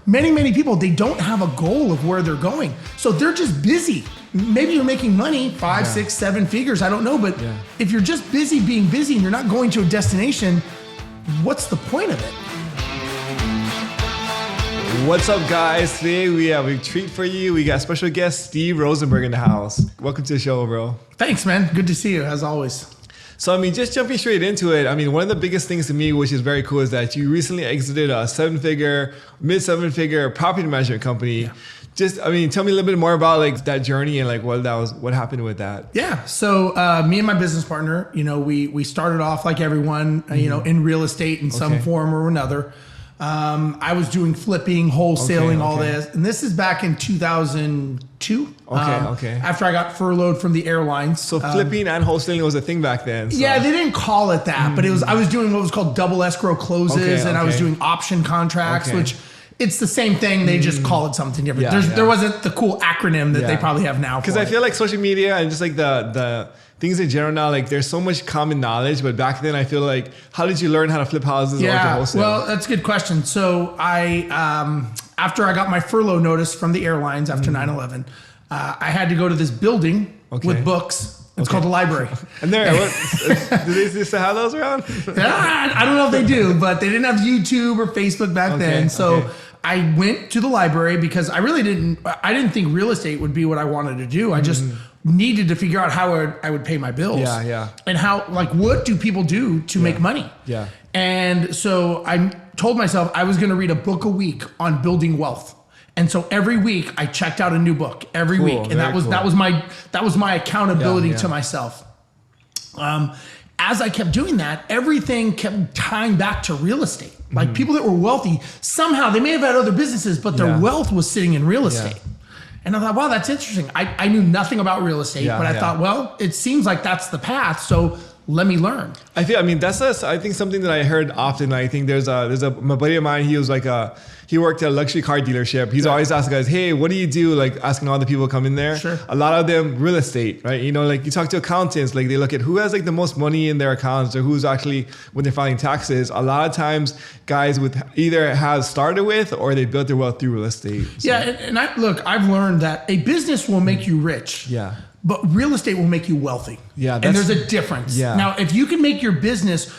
many people, they don't have a goal of where they're going. So they're just busy. Maybe you're making money, 5, 6, 7 figures, I don't know. But if you're just busy being busy and you're not going to a destination, what's the point of it? What's up, guys? Today we have a treat for you. We got special guest Steve Rozenberg in the house. Welcome to the show, bro. Thanks, man. Good to see you, as always. So, just jumping straight into it, one of the biggest things to me, which is very cool, is that you recently exited a mid-7-figure property management company. Yeah. Just, tell me a little bit more about that journey and what happened with that. Yeah. So me and my business partner, we started off like everyone, in real estate in some form or another. I was doing flipping, wholesaling, all this. And this is back in 2002. After I got furloughed from the airlines. So flipping and wholesaling was a thing back then. So. Yeah, they didn't call it that, but I was doing what was called double escrow closes, and I was doing option contracts, which it's the same thing. They just call it something different. There wasn't the cool acronym that they probably have now. Because I feel like social media and just like the things in general now, there's so much common knowledge, but back then I feel like, how did you learn how to flip houses or to wholesale? Well, that's a good question. So I, after I got my furlough notice from the airlines after 9/11, I had to go to this building with books. It's called the library. And do they still have those around? I don't know if they do, but they didn't have YouTube or Facebook back then. So I went to the library because I didn't think real estate would be what I wanted to do. I just needed to figure out how I would pay my bills. And how, what do people do to make money? And so I told myself I was going to read a book a week on building wealth. And so every week I checked out a new book every week. And that was my accountability to myself. As I kept doing that, everything kept tying back to real estate. Like people that were wealthy, somehow they may have had other businesses, but their wealth was sitting in real estate. And I thought, wow, that's interesting. I knew nothing about real estate, but I thought, well, it seems like that's the path. So let me learn. I think something that I heard often. I think there's my buddy of mine. He was he worked at a luxury car dealership. He's always asking guys, hey, what do you do? Asking all the people come in there. Sure. A lot of them real estate, right? You talk to accountants, they look at who has the most money in their accounts or who's actually, when they're filing taxes, a lot of times guys with either have started with or they built their wealth through real estate. So. Yeah. And I've learned that a business will make you rich. Yeah. But real estate will make you wealthy. Yeah, and there's a difference. Yeah. Now, if you can make your business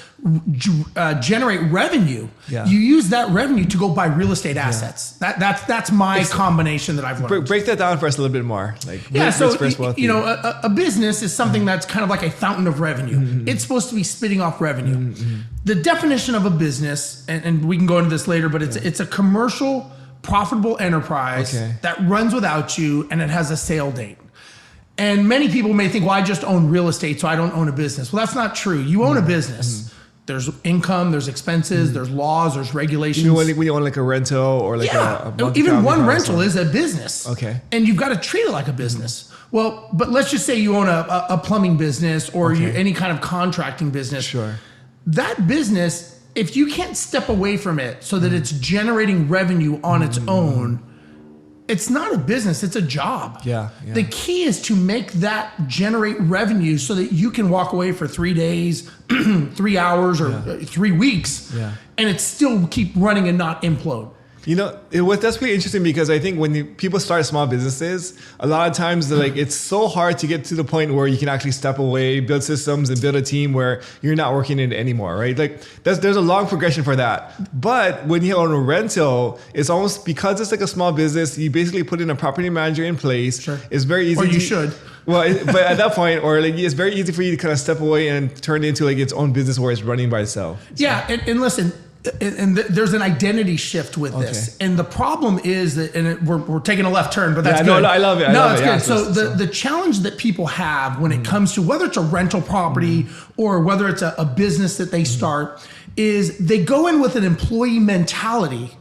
generate revenue, you use that revenue to go buy real estate assets. That's my combination that I've learned. Break that down for us a little bit more. A business is something that's kind of like a fountain of revenue. It's supposed to be spitting off revenue. The definition of a business, and we can go into this later, but it's a commercial, profitable enterprise that runs without you, and it has a sale date. And many people may think, well, I just own real estate, so I don't own a business. Well, that's not true. You own a business. There's income, there's expenses, there's laws, there's regulations. When you own a rental or a even one rental is a business. Okay. And you've got to treat it like a business. Well, but let's just say you own a plumbing business or any kind of contracting business. Sure. That business, if you can't step away from it so that it's generating revenue on its own, it's not a business, it's a job. Yeah. The key is to make that generate revenue so that you can walk away for 3 days, 3 hours, or 3 weeks, and it still keep running and not implode. That's pretty interesting because I think when people start small businesses, a lot of times it's so hard to get to the point where you can actually step away, build systems, and build a team where you're not working in it anymore, right? There's a long progression for that. But when you own a rental, it's almost because it's a small business, you basically put in a property manager in place. Sure. It's very easy. Or you should. Well, but at that point, it's very easy for you to kind of step away and turn it into its own business where it's running by itself. So. Yeah, and listen. And there's an identity shift with this. And the problem is that, we're taking a left turn, but that's good. No, I love it. It's good. So the challenge that people have when it comes to whether it's a rental property or whether it's a business that they start is they go in with an employee mentality,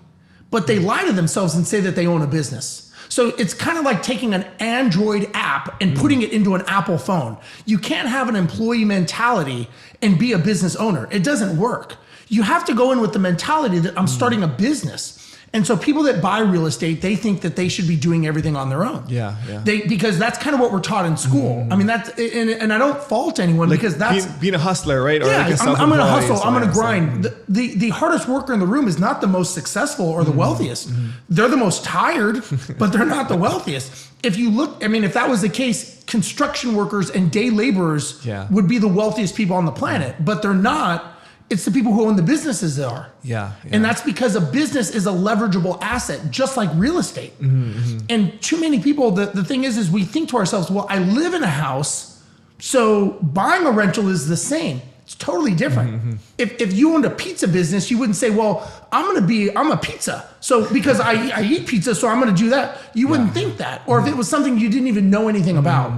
but they lie to themselves and say that they own a business. So it's kind of like taking an Android app and putting it into an Apple phone. You can't have an employee mentality and be a business owner. It doesn't work. You have to go in with the mentality that I'm starting a business. And so people that buy real estate, they think that they should be doing everything on their own. Yeah. Because that's kind of what we're taught in school. I mean, that's, and I don't fault anyone because that's being a hustler, right? Or yeah, like I'm going to hustle. I'm going to grind. The hardest worker in the room is not the most successful or the wealthiest. They're the most tired, but they're not the wealthiest. If you look, I mean, if that was the case, construction workers and day laborers would be the wealthiest people on the planet, but they're not. It's the people who own the businesses that are. Yeah. And that's because a business is a leverageable asset, just like real estate. And too many people, the thing is we think to ourselves, well, I live in a house, so buying a rental is the same. It's totally different. If you owned a pizza business, you wouldn't say, well, I'm a pizza. So because I eat pizza, so I'm going to do that. You wouldn't think that. Or if it was something you didn't even know anything about.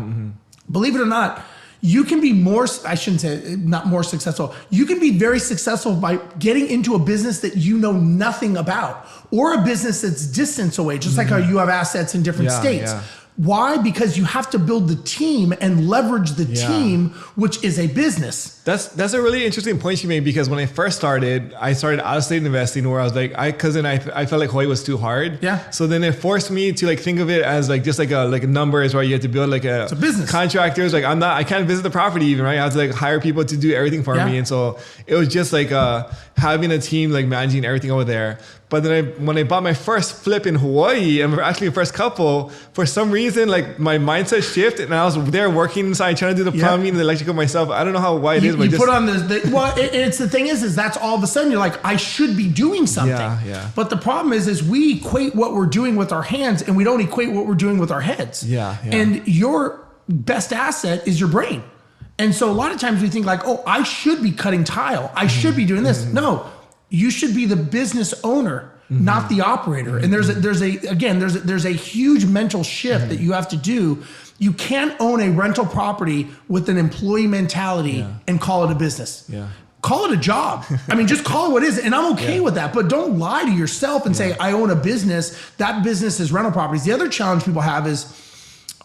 Believe it or not, you can be more, I shouldn't say not more successful. You can be very successful by getting into a business that you know nothing about, or a business that's distance away, just like how you have assets in different states. Why? Because you have to build the team and leverage the team, which is a business. That's a really interesting point you made, because when I first started, I started out of state investing, where I was like, because then I felt like Hawaii was too hard. Yeah. So then it forced me to like think of it as like just like a numbers, where you have to build like it's a business. Contractors. Like I can't visit the property even, right? I have to like hire people to do everything for me, and so it was just like having a team like managing everything over there. But then when I bought my first flip in Hawaii, and actually the first couple, for some reason, like my mindset shifted, and I was there working inside trying to do the plumbing and the electrical myself. I don't know why it is, but you put on it's the thing is that's all of a sudden you're like, I should be doing something. Yeah. But the problem is we equate what we're doing with our hands, and we don't equate what we're doing with our heads. Yeah. And your best asset is your brain. And so a lot of times we think like, oh, I should be cutting tile. I should be doing this. No. You should be the business owner, not the operator. And there's a huge mental shift that you have to do. You can't own a rental property with an employee mentality and call it a business. Call it a job. I mean, just call it what it is. And I'm okay with that. But don't lie to yourself and say, I own a business. That business is rental properties. The other challenge people have is,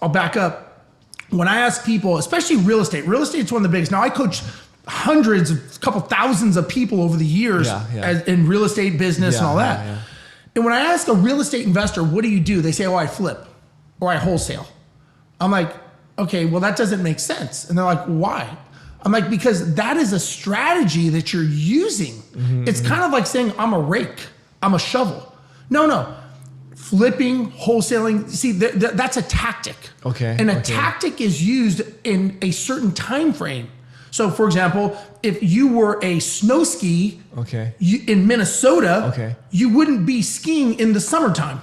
I'll back up. When I ask people, especially real estate is one of the biggest. Now I coach hundreds, a couple thousands of people over the years in real estate business and all that. And when I ask a real estate investor, what do? They say, oh, I flip or I wholesale. I'm like, okay, well, that doesn't make sense. And they're like, why? I'm like, because that is a strategy that you're using. It's kind of like saying, I'm a rake, I'm a shovel. No. Flipping, wholesaling, see, that's a tactic. Okay. And a tactic is used in a certain time frame. So, for example, if you were a snow ski in Minnesota, you wouldn't be skiing in the summertime.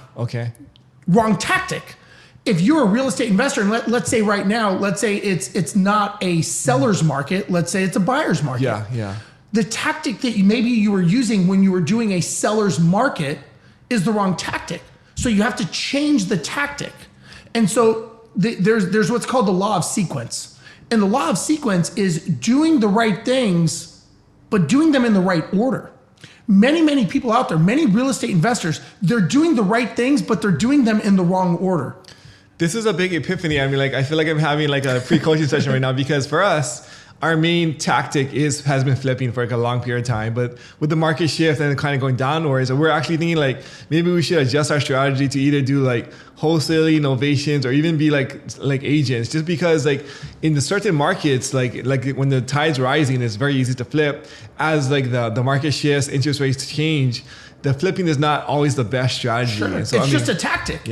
Wrong tactic. If you're a real estate investor, and let's say right now, let's say it's not a seller's market, let's say it's a buyer's market. The tactic that maybe you were using when you were doing a seller's market is the wrong tactic. So you have to change the tactic. And so there's what's called the law of sequence. And the law of sequence is doing the right things, but doing them in the right order. Many people out there, many real estate investors, they're doing the right things, but they're doing them in the wrong order. This is a big epiphany. I mean, like, I feel like I'm having like a pre-coaching session right now, because for us, our main tactic has been flipping for like a long period of time, but with the market shift and kind of going downwards, we're actually thinking like maybe we should adjust our strategy to either do like wholesaling, innovations, or even be like agents. Just because like in the certain markets, like when the tide's rising, it's very easy to flip. As like the market shifts, interest rates change, the flipping is not always the best strategy. Sure. And so, it's just a tactic.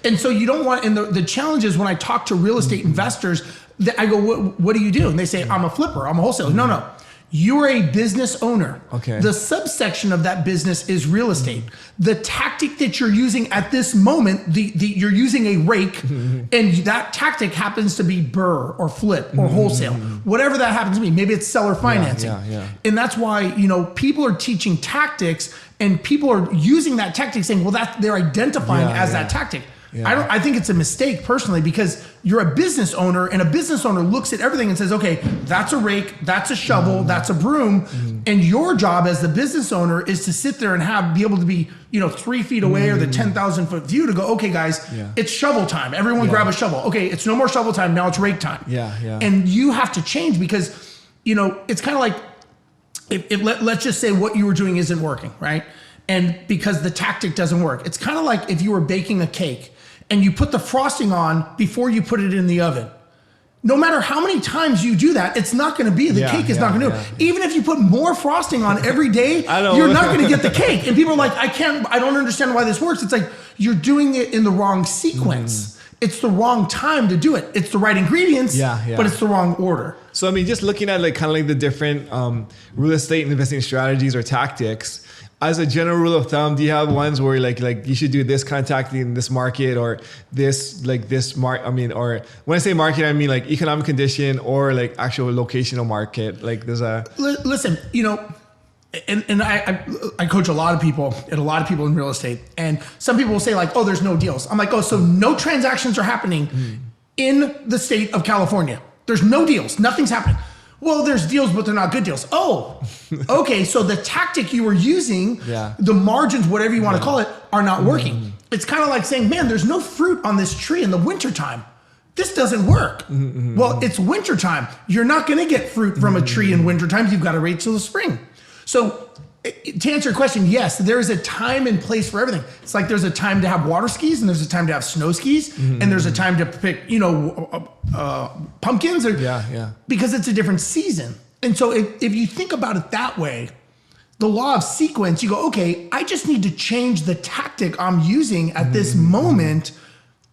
And so you don't want, and the challenge is when I talk to real estate investors, I go, what do you do? And they say, I'm a flipper, I'm a wholesaler. No. You're a business owner. The subsection of that business is real estate. The tactic that you're using at this moment, you're using a rake, and that tactic happens to be burr or flip or wholesale, whatever that happens to be. Maybe it's seller financing. And that's why, people are teaching tactics, and people are using that tactic saying, well, they're identifying as that tactic. I think it's a mistake personally, because you're a business owner, and a business owner looks at everything and says, okay, that's a rake, that's a shovel, that's a broom. And your job as the business owner is to sit there and be able to be, 3 feet away or the 10,000 foot view to go, okay, guys, it's shovel time. Everyone grab a shovel. Okay, it's no more shovel time. Now it's rake time. And you have to change, because, it's kind of like, let's just say what you were doing isn't working, right? and because the tactic doesn't work. It's kind of like if you were baking a cake and you put the frosting on before you put it in the oven. No matter how many times you do that, it's not going to be. The cake is not going to do it. Even if you put more frosting on every day, you're not going to get the cake. And people are like, I don't understand why this works. It's like you're doing it in the wrong sequence. It's the wrong time to do it. It's the right ingredients, but it's the wrong order. So, I mean, just looking at like kind of like the different real estate investing strategies or tactics, as a general rule of thumb, do you have ones where like you should do this kind of tactic in this market or this or when I say market, I mean like economic condition or like actual locational market. Like there's a... Listen, you know, and I coach a lot of people and a lot of people in real estate, and some people will say like, oh, there's no deals. I'm like, oh, so no transactions are happening in the state of California. There's no deals. Nothing's happening. Well, there's deals, but they're not good deals. Oh, okay. So the tactic you were using, the margins, whatever you want to call it, are not working. It's kind of like saying, man, there's no fruit on this tree in the wintertime. This doesn't work. Well, it's wintertime. You're not going to get fruit from a tree in wintertime. You've got to wait till the spring. So to answer your question, yes, there is a time and place for everything. It's like there's a time to have water skis and there's a time to have snow skis and there's a time to pick, pumpkins because it's a different season. And so if you think about it that way, the law of sequence, you go, okay, I just need to change the tactic I'm using at this moment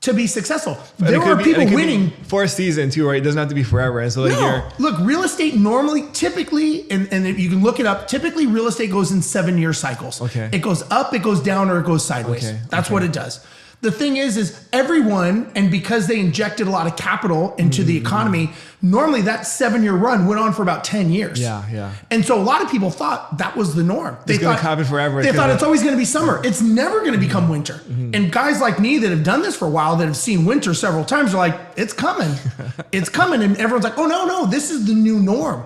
to be successful. There are people winning for a season too, right? It doesn't have to be forever. And so like look, real estate normally, typically, and if you can look it up, typically real estate goes in 7-year cycles. Okay. It goes up, it goes down, or it goes sideways. That's what it does. The thing is everyone, and because they injected a lot of capital into the economy, normally that 7-year run went on for about 10 years. And so a lot of people thought that was the norm. They thought it's going to happen forever. They thought it's always going to be summer. It's never going to become winter. And guys like me that have done this for a while, that have seen winter several times, are like, it's coming. It's coming. And everyone's like, oh, no, this is the new norm.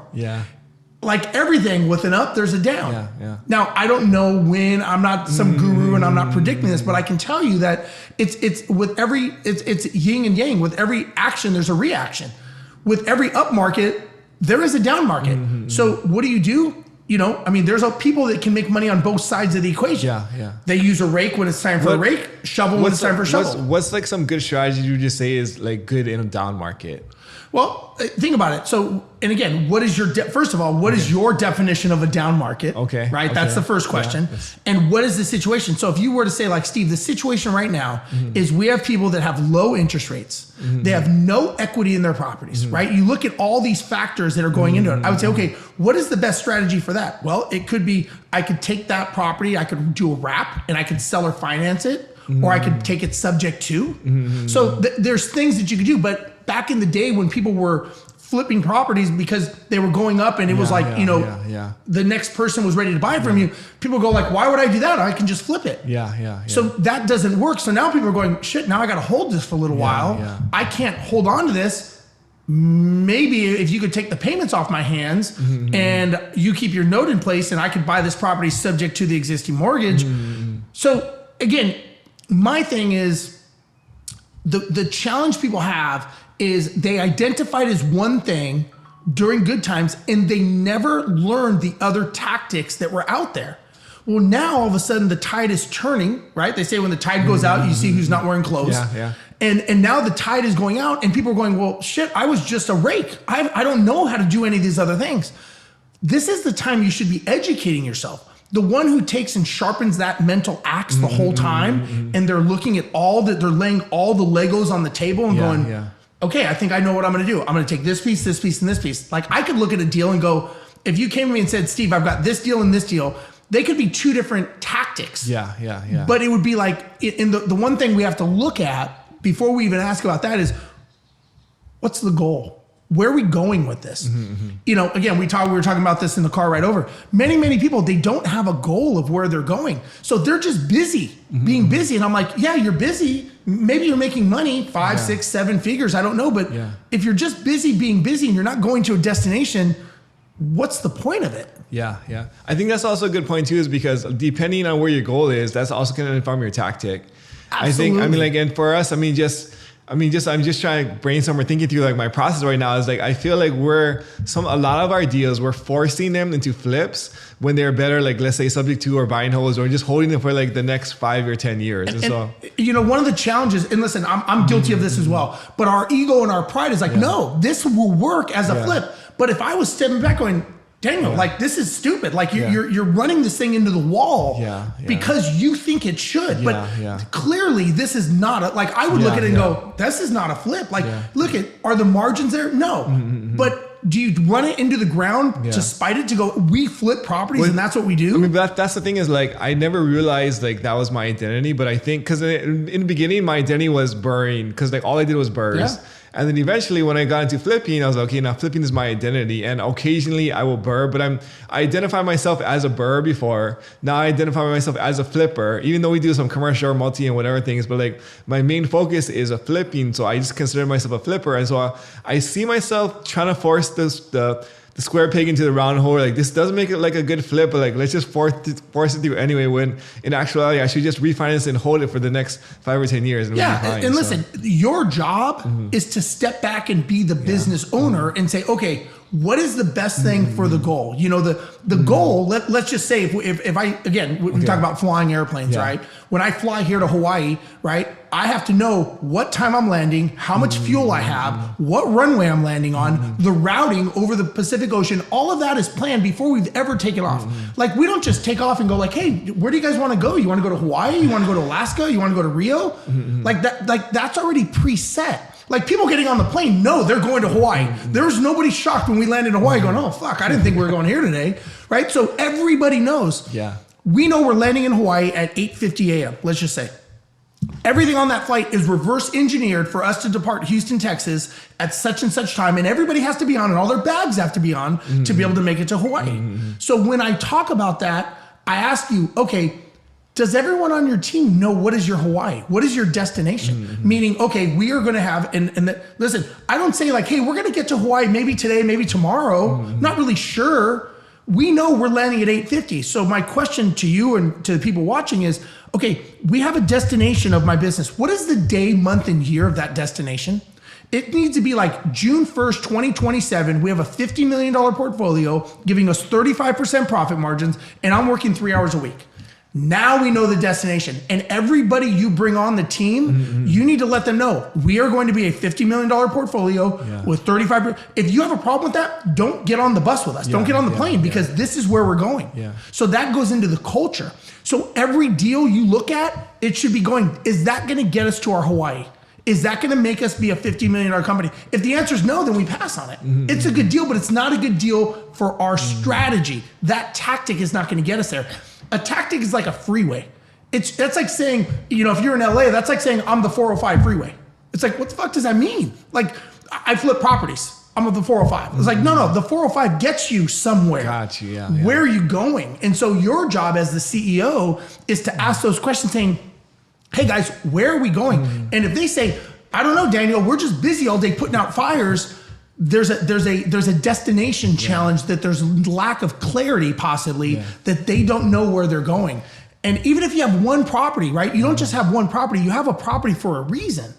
Like everything, with an up, there's a down. Now, I don't know when. I'm not some guru and I'm not predicting this, but I can tell you that it's yin and yang. With every action, there's a reaction. With every up market, there is a down market. So what do? There's people that can make money on both sides of the equation. They use a rake when it's time for a rake, shovel when it's time for a shovel. What's like some good strategy you would just say is like good in a down market? Well, think about it. So, and again, what is your first of all, what is your definition of a down market? Right? That's the first question. And what is the situation? So if you were to say like, Steve, the situation right now is we have people that have low interest rates. They have no equity in their properties, right? You look at all these factors that are going into it. I would say, okay, what is the best strategy for that? Well, it could be, I could take that property, I could do a wrap and I could sell or finance it, or I could take it subject to. So there's things that you could do, but back in the day when people were flipping properties because they were going up and it was like, the next person was ready to buy it from you, people go like, why would I do that? I can just flip it. So that doesn't work. So now people are going, shit, now I got to hold this for a little while. I can't hold on to this. Maybe if you could take the payments off my hands and you keep your note in place and I could buy this property subject to the existing mortgage. So again, my thing is the challenge people have is they identified as one thing during good times and they never learned the other tactics that were out there. Well, now all of a sudden the tide is turning, right? They say when the tide goes out, you see who's not wearing clothes. And now the tide is going out and people are going, well, shit, I was just a rake. I don't know how to do any of these other things. This is the time you should be educating yourself. The one who takes and sharpens that mental axe the whole time and they're looking at they're laying all the Legos on the table and going, okay, I think I know what I'm going to do. I'm going to take this piece, and this piece. Like I could look at a deal and go, if you came to me and said, Steve, I've got this deal and this deal, they could be two different tactics. But it would be like, the one thing we have to look at before we even ask about that is, what's the goal? Where are we going with this? Again, we were talking about this in the car right over. Many people, they don't have a goal of where they're going. So they're just busy, being busy. And I'm like, yeah, you're busy. Maybe you're making money, 5, 6, 7 figures. I don't know. But if you're just busy being busy and you're not going to a destination, what's the point of it? I think that's also a good point too, is because depending on where your goal is, that's also going to inform your tactic. Absolutely. And for us, I'm just trying to brainstorm or thinking through like my process right now is like, I feel like a lot of our deals, we're forcing them into flips when they're better, like let's say subject to or buy and holds, or just holding them for like the next 5 or 10 years. And so, one of the challenges, and listen, I'm guilty of this as well, but our ego and our pride is like, no, this will work as a flip. But if I was stepping back going, Daniel, like this is stupid. Like you're running this thing into the wall because you think it should. But clearly this is not I would look at it and go, this is not a flip. Like, look at, are the margins there? No. But do you run it into the ground to spite it, to go, we flip properties and that's what we do? I mean, that's the thing is like, I never realized like that was my identity, but I think because in the beginning, my identity was burring because like all I did was burrs. Yeah. And then eventually when I got into flipping, I was like, okay, now flipping is my identity. And occasionally I will burr, but I identify myself as a burr before. Now I identify myself as a flipper, even though we do some commercial or multi and whatever things, but like my main focus is a flipping. So I just consider myself a flipper. And so I see myself trying to force the square peg into the round hole. Like this doesn't make it like a good flip, but like let's just force it through anyway, when in actuality I should just refinance and hold it for the next 5 or 10 years. And and listen, your job is to step back and be the business owner and say, okay, what is the best thing for the goal? The goal, let's just say if I, again, we talk about flying airplanes, right? When I fly here to Hawaii, right? I have to know what time I'm landing, how much fuel I have, what runway I'm landing on, the routing over the Pacific Ocean. All of that is planned before we've ever taken off. Like we don't just take off and go like, hey, where do you guys want to go? You want to go to Hawaii? You want to go to Alaska? You want to go to Rio? Like that's already preset. Like people getting on the plane know they're going to Hawaii. There's nobody shocked when we landed in Hawaii going, oh, fuck, I didn't think we were going here today, right? So everybody knows. Yeah. We know we're landing in Hawaii at 8:50 a.m., let's just say. Everything on that flight is reverse engineered for us to depart Houston, Texas at such and such time. And everybody has to be on and all their bags have to be on to be able to make it to Hawaii. So when I talk about that, I ask you, okay, does everyone on your team know what is your Hawaii? What is your destination? Meaning, okay, we are going to have, listen, I don't say like, hey, we're going to get to Hawaii maybe today, maybe tomorrow. Not really sure. We know we're landing at 8:50. So my question to you and to the people watching is, okay, we have a destination of my business. What is the day, month, and year of that destination? It needs to be like June 1st, 2027. We have a $50 million portfolio giving us 35% profit margins, and I'm working 3 hours a week. Now we know the destination, and everybody you bring on the team, you need to let them know we are going to be a $50 million portfolio with 35%. If you have a problem with that, don't get on the bus with us. Don't get on the plane because this is where we're going. So that goes into the culture. So every deal you look at, it should be going, is that going to get us to our Hawaii? Is that going to make us be a $50 million company? If the answer is no, then we pass on it. It's a good deal, but it's not a good deal for our strategy. That tactic is not going to get us there. A tactic is like a freeway. That's like saying, if you're in LA, that's like saying I'm the 405 freeway. It's like, what the fuck does that mean? Like, I flip properties. I'm of the 405. It's like, no, the 405 gets you somewhere. Got you, Where are you going? And so your job as the CEO is to ask those questions saying, hey guys, where are we going? And if they say, I don't know, Daniel, we're just busy all day putting out fires, there's a destination challenge that there's lack of clarity possibly that they don't know where they're going. And even if you have one property, right? You don't just have one property, you have a property for a reason.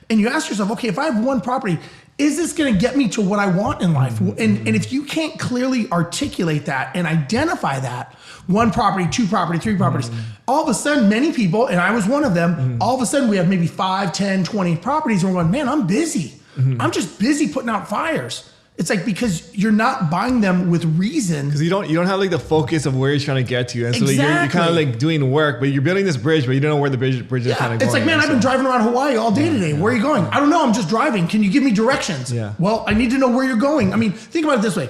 And you ask yourself, okay, if I have one property, is this going to get me to what I want in life? And if you can't clearly articulate that and identify that, one property, two property, three properties, all of a sudden many people, and I was one of them, all of a sudden we have maybe 5, 10, 20 properties and we're going, man, I'm busy. I'm just busy putting out fires. It's like because you're not buying them with reason. Because you don't have like the focus of where you're trying to get to. And so like you're kind of like doing work, but you're building this bridge, but you don't know where the bridge is kind of going. It's like, man, I've been driving around Hawaii all day today. Where are you going? I don't know. I'm just driving. Can you give me directions? Well, I need to know where you're going. I mean, think about it this way.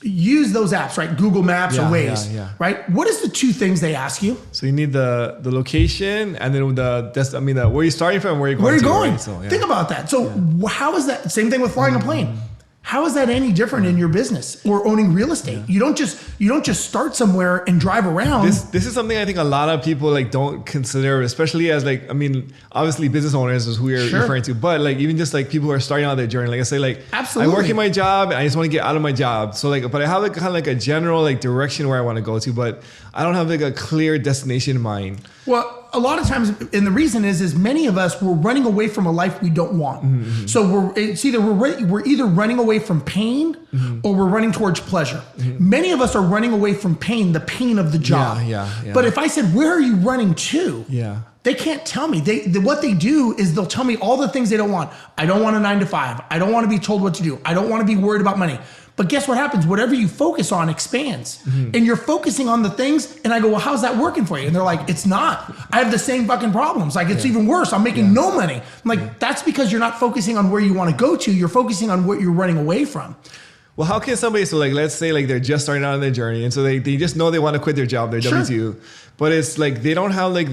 Use those apps, right? Google Maps or Waze, right? What is the two things they ask you? So you need the location and then where you're starting from and where you're going. Where you're going. Right? So, think about that. So how is that? Same thing with flying a plane. How is that any different in your business or owning real estate? You don't just start somewhere and drive around. This is something I think a lot of people like don't consider, especially as like, I mean, obviously business owners is who you're referring to, but like even just like people who are starting out their journey. Like I say, like absolutely. I work in my job and I just want to get out of my job. So like, but I have like kind of like a general like direction where I want to go to, but I don't have like a clear destination in mind. Well, a lot of times, and the reason is many of us, we're running away from a life we don't want. So it's either we're either running away from pain or we're running towards pleasure. Many of us are running away from pain, the pain of the job. But if I said, where are you running to? They can't tell me. What they do is they'll tell me all the things they don't want. I don't want a 9 to 5. I don't want to be told what to do. I don't want to be worried about money. But guess what happens? Whatever you focus on expands. And you're focusing on the things, and I go, well, how's that working for you? And they're like, it's not. I have the same fucking problems. Like, it's even worse. I'm making no money. I'm like, that's because you're not focusing on where you want to go to. You're focusing on what you're running away from. Well, how can somebody, so like, let's say like they're just starting out on their journey, and so they just know they want to quit their job, their W-2, but it's like they don't have like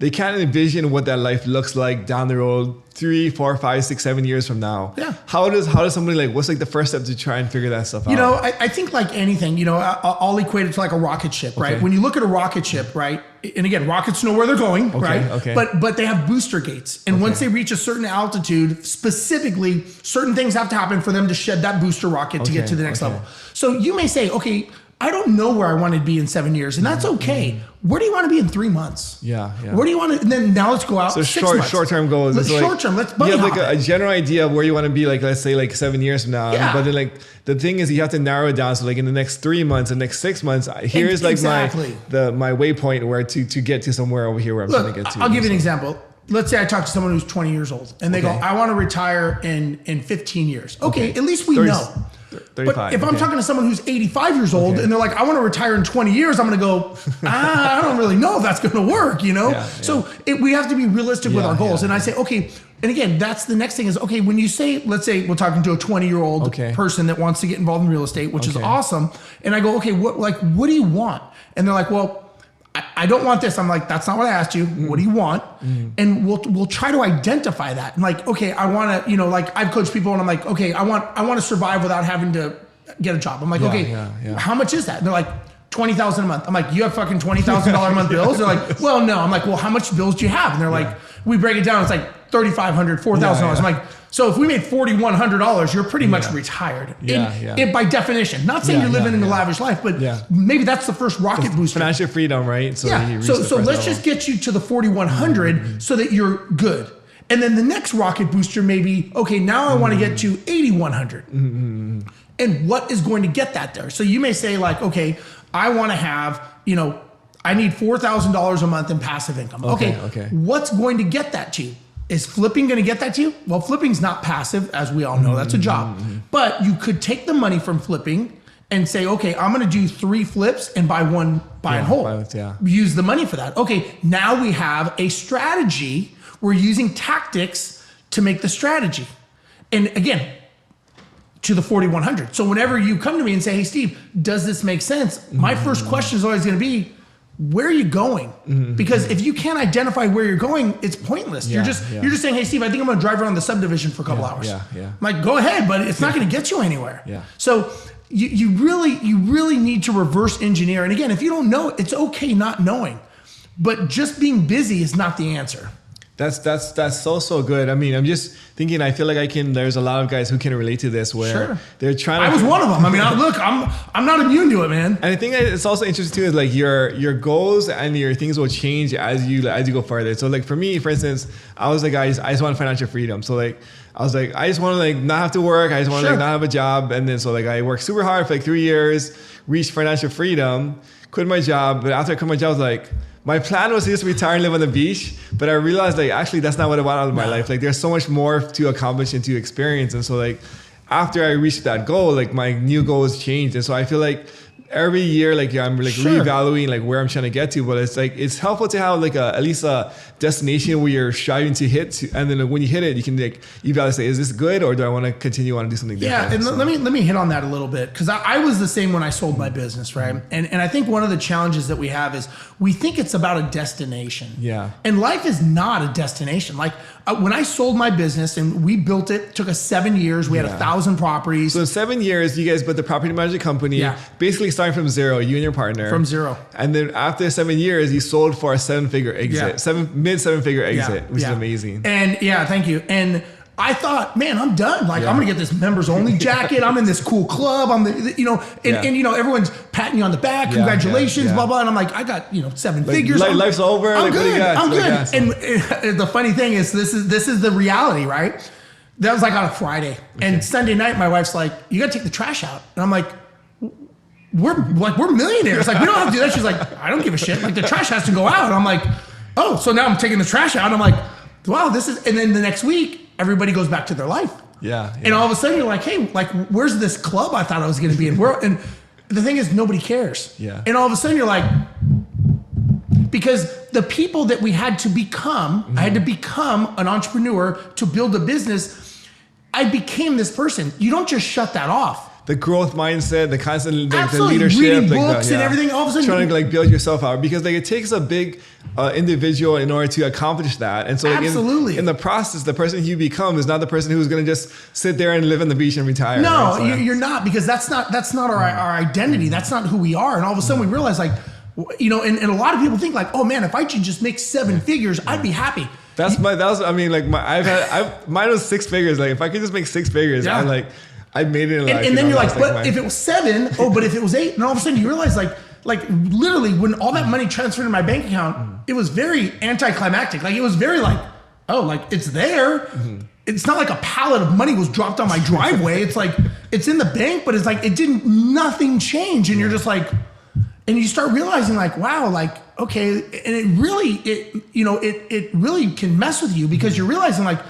they can't envision what that life looks like down the road 3, 4, 5, 6, 7 years from now. How does somebody like, what's like the first step to try and figure that stuff out? You know, I think like anything, you know, I'll equate it to like a rocket ship, right? When you look at a rocket ship, right? And again, rockets know where they're going, right? But they have booster gates. And once they reach a certain altitude, specifically, certain things have to happen for them to shed that booster rocket to get to the next level. So you may say, okay, I don't know where I want to be in 7 years, and that's okay. Where do you want to be in 3 months? Where do you want to? And then now let's go out. So 6 months. Short-term goals. Short-term. Let's buddy hop. You have like a general idea of where you want to be, like let's say like 7 years from now. But then like the thing is, you have to narrow it down. So like in the next 3 months, the next 6 months, here's like my waypoint where to get to somewhere over here where I'm trying to get to. I'll give you an example. Let's say I talk to someone who's 20 years old, and they go, "I want to retire in 15 years." Okay, at least we know. 35, but if I'm talking to someone who's 85 years old and they're like, I want to retire in 20 years, I'm going to go, I don't really know if that's going to work, you know? So we have to be realistic with our goals. And I say, okay, and again, that's the next thing is, okay, when you say, let's say we're talking to a 20-year-old person that wants to get involved in real estate, which is awesome. And I go, okay, what do you want? And they're like, well, I don't want this. I'm like, that's not what I asked you. What do you want? And we'll try to identify that. And like, okay, I want to, you know, like I've coached people and I'm like, okay, I want to survive without having to get a job. I'm like, how much is that? And they're like, $20,000 a month. I'm like, you have fucking $20,000 a month bills? They're like, well, no. I'm like, well, how much bills do you have? And they're like, we break it down. It's like $3,500, $4,000. I'm like, so if we made $4,100, you're pretty much retired. By definition. Not saying you're living in a lavish life, but maybe that's the first rocket booster. Financial freedom, right? So so let's just get you to the 4,100 so that you're good. And then the next rocket booster may be, okay, now I want to get to 8,100. And what is going to get that there? So you may say like, okay, I want to have, you know, I need $4,000 a month in passive income. Okay. What's going to get that to you? Is flipping going to get that to you? Well, flipping's not passive, as we all know. That's a job. But you could take the money from flipping and say, okay, I'm going to do 3 flips and buy one buy and hold. Use the money for that. Okay, now we have a strategy. We're using tactics to make the strategy. And again, to the 4,100. So whenever you come to me and say, hey, Steve, does this make sense? My first question is always going to be, where are you going? Because if you can't identify where you're going, it's pointless. You're just saying, hey, Steve, I think I'm going to drive around the subdivision for a couple hours. I'm like, go ahead, but it's not going to get you anywhere. So you really need to reverse engineer. And again, if you don't know, it's okay not knowing, but just being busy is not the answer. That's so good. I mean, I'm just thinking, I feel like there's a lot of guys who can relate to this where they're trying to. I was one of them. I mean, look, I'm not immune to it, man. And I think it's also interesting too, is like your goals and your things will change as you go further. So like for me, for instance, I was like, I just want financial freedom. So like, I was like, I just want to like not have to work. I just want to like not have a job. And then so like I worked super hard for like 3 years, reached financial freedom, quit my job. But after I quit my job, I was like, my plan was to just retire and live on the beach, but I realized like actually that's not what I want out of my life. Like there's so much more to accomplish and to experience. And so like after I reached that goal, like my new goals changed. And so I feel like every year, like I'm like reevaluating like where I'm trying to get to, but it's like it's helpful to have like at least a destination where you're striving to hit, and then when you hit it, you can like evaluate, say, is this good, or do I want to continue on and do something different? Yeah, and so let me hit on that a little bit, because I was the same when I sold my business, right? And I think one of the challenges that we have is we think it's about a destination. And life is not a destination. Like when I sold my business and we built it, took us 7 years. We had 1,000 properties. So 7 years, you guys built the property management company, basically starting from zero, you and your partner. From zero. And then after 7 years, you sold for a 7-figure exit, mid 7-figure exit, which is amazing. And thank you. And I thought, man, I'm done. Like, I'm going to get this members only jacket. I'm in this cool club. I'm the, you know, and you know, everyone's patting you on the back. Congratulations, blah, blah. And I'm like, I got, you know, 7 figures. Life's over. I'm good. I'm good. And the funny thing is, this is the reality, right? That was like on a Friday. And Sunday night, my wife's like, you got to take the trash out. And I'm like, we're millionaires. Like, we don't have to do that. She's like, I don't give a shit. Like, the trash has to go out. And I'm like, oh, so now I'm taking the trash out. And I'm like, wow, this is, and then the next week, everybody goes back to their life. Yeah. And all of a sudden you're like, hey, like, where's this club I thought I was going to be in? And the thing is, nobody cares. Yeah. And all of a sudden you're like, because the people that we had to become, I had to become an entrepreneur to build a business. I became this person. You don't just shut that off. The growth mindset, the constant the leadership, reading books and everything. All of a sudden, trying to like build yourself out, because like it takes a big individual in order to accomplish that. And so like in the process, the person you become is not the person who's going to just sit there and live on the beach and retire. No, right? You're not, because that's not our identity. That's not who we are. And all of a sudden we realize, like, you know, and a lot of people think like, oh man, if I could just make 7 figures, I'd be happy. Mine was 6 figures. Like if I could just make 6 figures, I made it in life. And then you're like, but if it was 7, but if it was 8, and all of a sudden you realize like literally when all that money transferred in my bank account, it was very anticlimactic. Like it was very like, oh, like it's there. It's not like a pallet of money was dropped on my driveway. It's like, it's in the bank, but it's like, nothing changed. And you're just like, and you start realizing like, wow, like, okay. And it really can mess with you, because you're realizing like,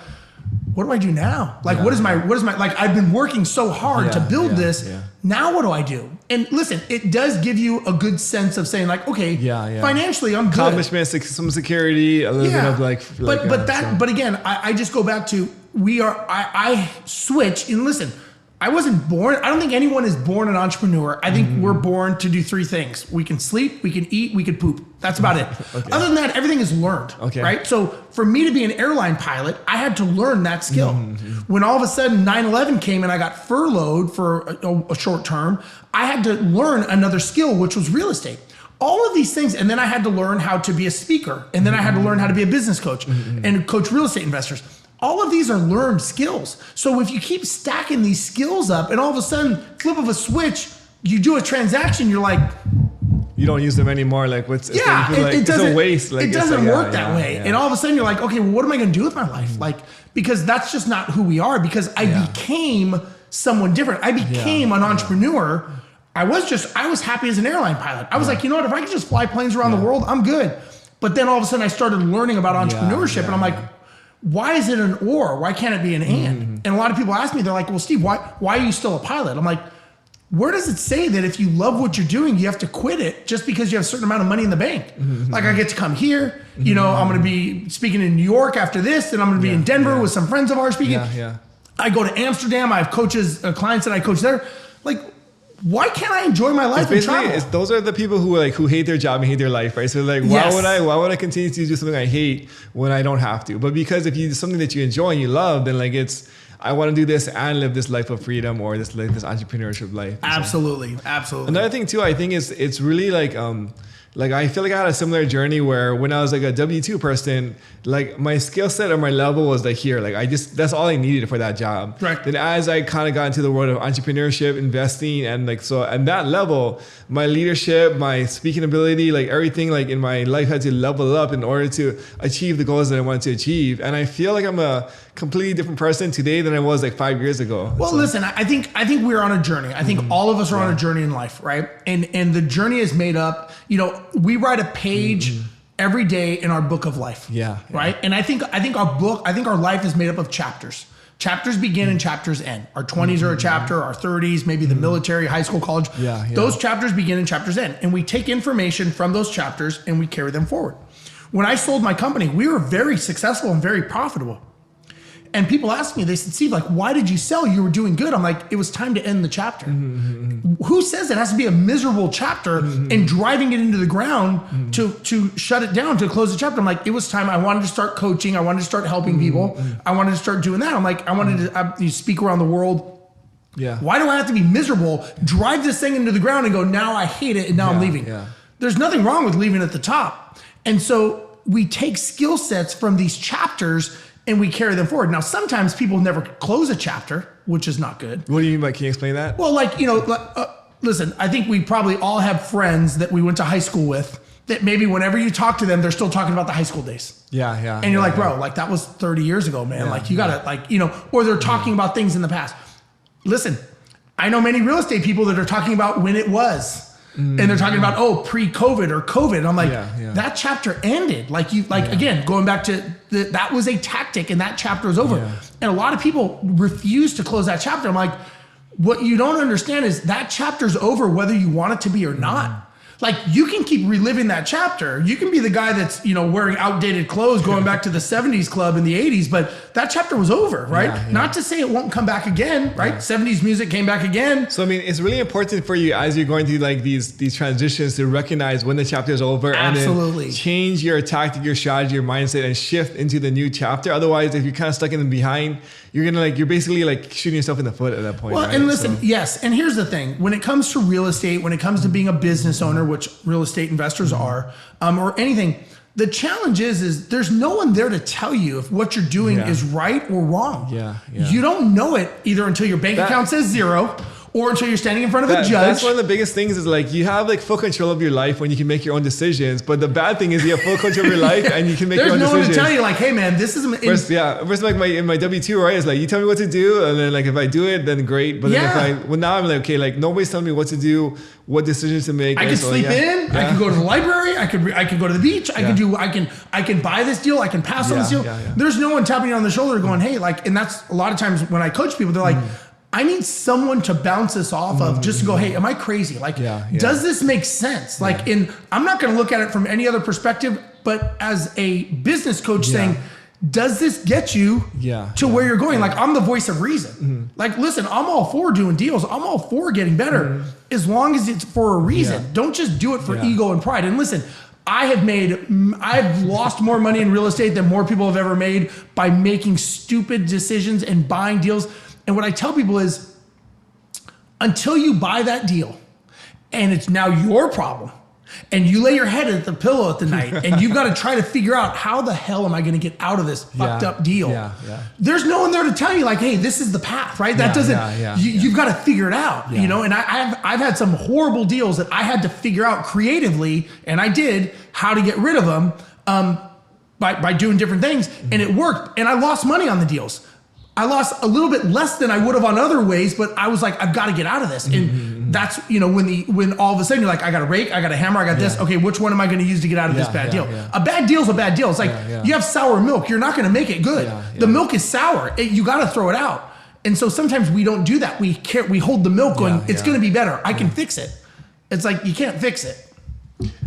what do I do now? Like, what is my, like, I've been working so hard to build this. Yeah. Now what do I do? And listen, it does give you a good sense of saying like, okay, financially I'm good. Accomplishment, some security, a little bit of like, but again, I just go back to, I switch, and listen, I wasn't born, I don't think anyone is born an entrepreneur. I think we're born to do 3 things. We can sleep, we can eat, we can poop. That's about it. Okay. Other than that, everything is learned, right? So for me to be an airline pilot, I had to learn that skill. When all of a sudden 9/11 came and I got furloughed for a short term, I had to learn another skill, which was real estate. All of these things, and then I had to learn how to be a speaker, and then I had to learn how to be a business coach and coach real estate investors. All of these are learned skills. So if you keep stacking these skills up, and all of a sudden, flip of a switch, you do a transaction, you're like, you don't use them anymore. Like it's a waste. Like, it doesn't work that way. And all of a sudden you're like, okay, well, what am I going to do with my life? Like, because that's just not who we are, because I became someone different. I became an entrepreneur. I was happy as an airline pilot. I was like, you know what, if I could just fly planes around the world, I'm good. But then all of a sudden I started learning about entrepreneurship, and I'm like, why is it an or? Why can't it be an and? And a lot of people ask me, they're like, well, Steve, why are you still a pilot? I'm like, where does it say that if you love what you're doing, you have to quit it just because you have a certain amount of money in the bank? Like, I get to come here, you know, I'm going to be speaking in New York after this, and I'm going to be in Denver with some friends of ours speaking. I go to Amsterdam, I have clients that I coach there. Like, why can't I enjoy my life and travel? Those are the people who hate their job and hate their life, right? So like, why would I continue to do something I hate when I don't have to? But because if you do something that you enjoy and you love, then like I want to do this and live this life of freedom, or this entrepreneurship life. Absolutely. Another thing too, I think it's really like I feel like I had a similar journey where when I was like a W-2 person, like my skill set or my level was like here. Like that's all I needed for that job. Right. Then as I kind of got into the world of entrepreneurship, investing, and that level, my leadership, my speaking ability, like everything like in my life had to level up in order to achieve the goals that I wanted to achieve. And I feel like I'm a completely different person today than I was like 5 years ago. Well, listen, I think we're on a journey. I think all of us are on a journey in life, right? And the journey is made up, you know, we write a page every day in our book of life. Right? And I think our life is made up of chapters. Chapters begin and chapters end. Our 20s are a chapter, our 30s, maybe the military, high school, college. Those chapters begin and chapters end. And we take information from those chapters and we carry them forward. When I sold my company, we were very successful and very profitable. And people asked me, they said, Steve, like, why did you sell? You were doing good. I'm like, it was time to end the chapter. Who says it has to be a miserable chapter and driving it into the ground to shut it down, to close the chapter? I'm like, it was time. I wanted to start coaching. I wanted to start helping people. I wanted to start doing that. I'm like, I wanted to speak around the world. Why do I have to be miserable, drive this thing into the ground and go, now I hate it and now I'm leaving? There's nothing wrong with leaving at the top. And so we take skill sets from these chapters and we carry them forward. Now, sometimes people never close a chapter, which is not good. What do you mean by, can you explain that? Well, like, listen, I think we probably all have friends that we went to high school with that maybe whenever you talk to them, they're still talking about the high school days. Yeah. And you're like, bro, like that was 30 years ago, man. Like you gotta or they're talking about things in the past. Listen, I know many real estate people that are talking about when it was. And they're talking about, pre-COVID or COVID. I'm like, that chapter ended. Like again, going back to that was a tactic and that chapter is over. Yeah. And a lot of people refuse to close that chapter. I'm like, what you don't understand is that chapter's over whether you want it to be or not. Like you can keep reliving that chapter. You can be the guy that's, wearing outdated clothes going back to the 70s club in the 80s, but that chapter was over, right? Yeah. Not to say it won't come back again, right? 70s music came back again. So, I mean, it's really important for you as you're going through like these transitions to recognize when the chapter is over. Absolutely. And then change your tactic, your strategy, your mindset and shift into the new chapter. Otherwise, if you're kind of stuck in the behind, you're basically like shooting yourself in the foot at that point. Well, right? and listen, yes. And here's the thing, when it comes to real estate, when it comes to being a business owner, which real estate investors are, or anything, the challenge is there's no one there to tell you if what you're doing is right or wrong. You don't know it either until your bank account says zero or until you're standing in front of a judge. That's one of the biggest things is like you have like full control of your life when you can make your own decisions. But the bad thing is you have full control of your life and you can make your own decisions. There's no one to tell you like, hey man, this is... Versus like in my W-2, right? It's like, you tell me what to do. And then like, if I do it, then great. But then now I'm like, okay, like nobody's telling me what to do, what decisions to make. I can sleep in. I can go to the library. I could go to the beach. I can buy this deal. I can pass on this deal. There's no one tapping you on the shoulder going, hey, like, and that's a lot of times when I coach people, they're like, I need someone to bounce this off of, just to go, hey, am I crazy? Like, does this make sense? Like, I'm not going to look at it from any other perspective, but as a business coach saying, does this get you to where you're going? Like, I'm the voice of reason. Like, listen, I'm all for doing deals. I'm all for getting better as long as it's for a reason. Don't just do it for ego and pride. And listen, I've lost more money in real estate than more people have ever made by making stupid decisions and buying deals. And what I tell people is, until you buy that deal and it's now your problem and you lay your head at the pillow at the night and you've got to try to figure out how the hell am I going to get out of this fucked up deal? There's no one there to tell you like, hey, this is the path, right? That doesn't, you've got to figure it out, and I've had some horrible deals that I had to figure out creatively, and I did, how to get rid of them by doing different things, and it worked, and I lost money on the deals. I lost a little bit less than I would have on other ways, but I was like, I've got to get out of this. And that's, when all of a sudden you're like, I got a rake, I got a hammer, I got this. Okay, which one am I going to use to get out of this bad deal? A bad deal's a bad deal. It's like, you have sour milk, you're not going to make it good. The milk is sour. You got to throw it out. And so sometimes we don't do that. We hold the milk going, it's going to be better. I can fix it. It's like, you can't fix it.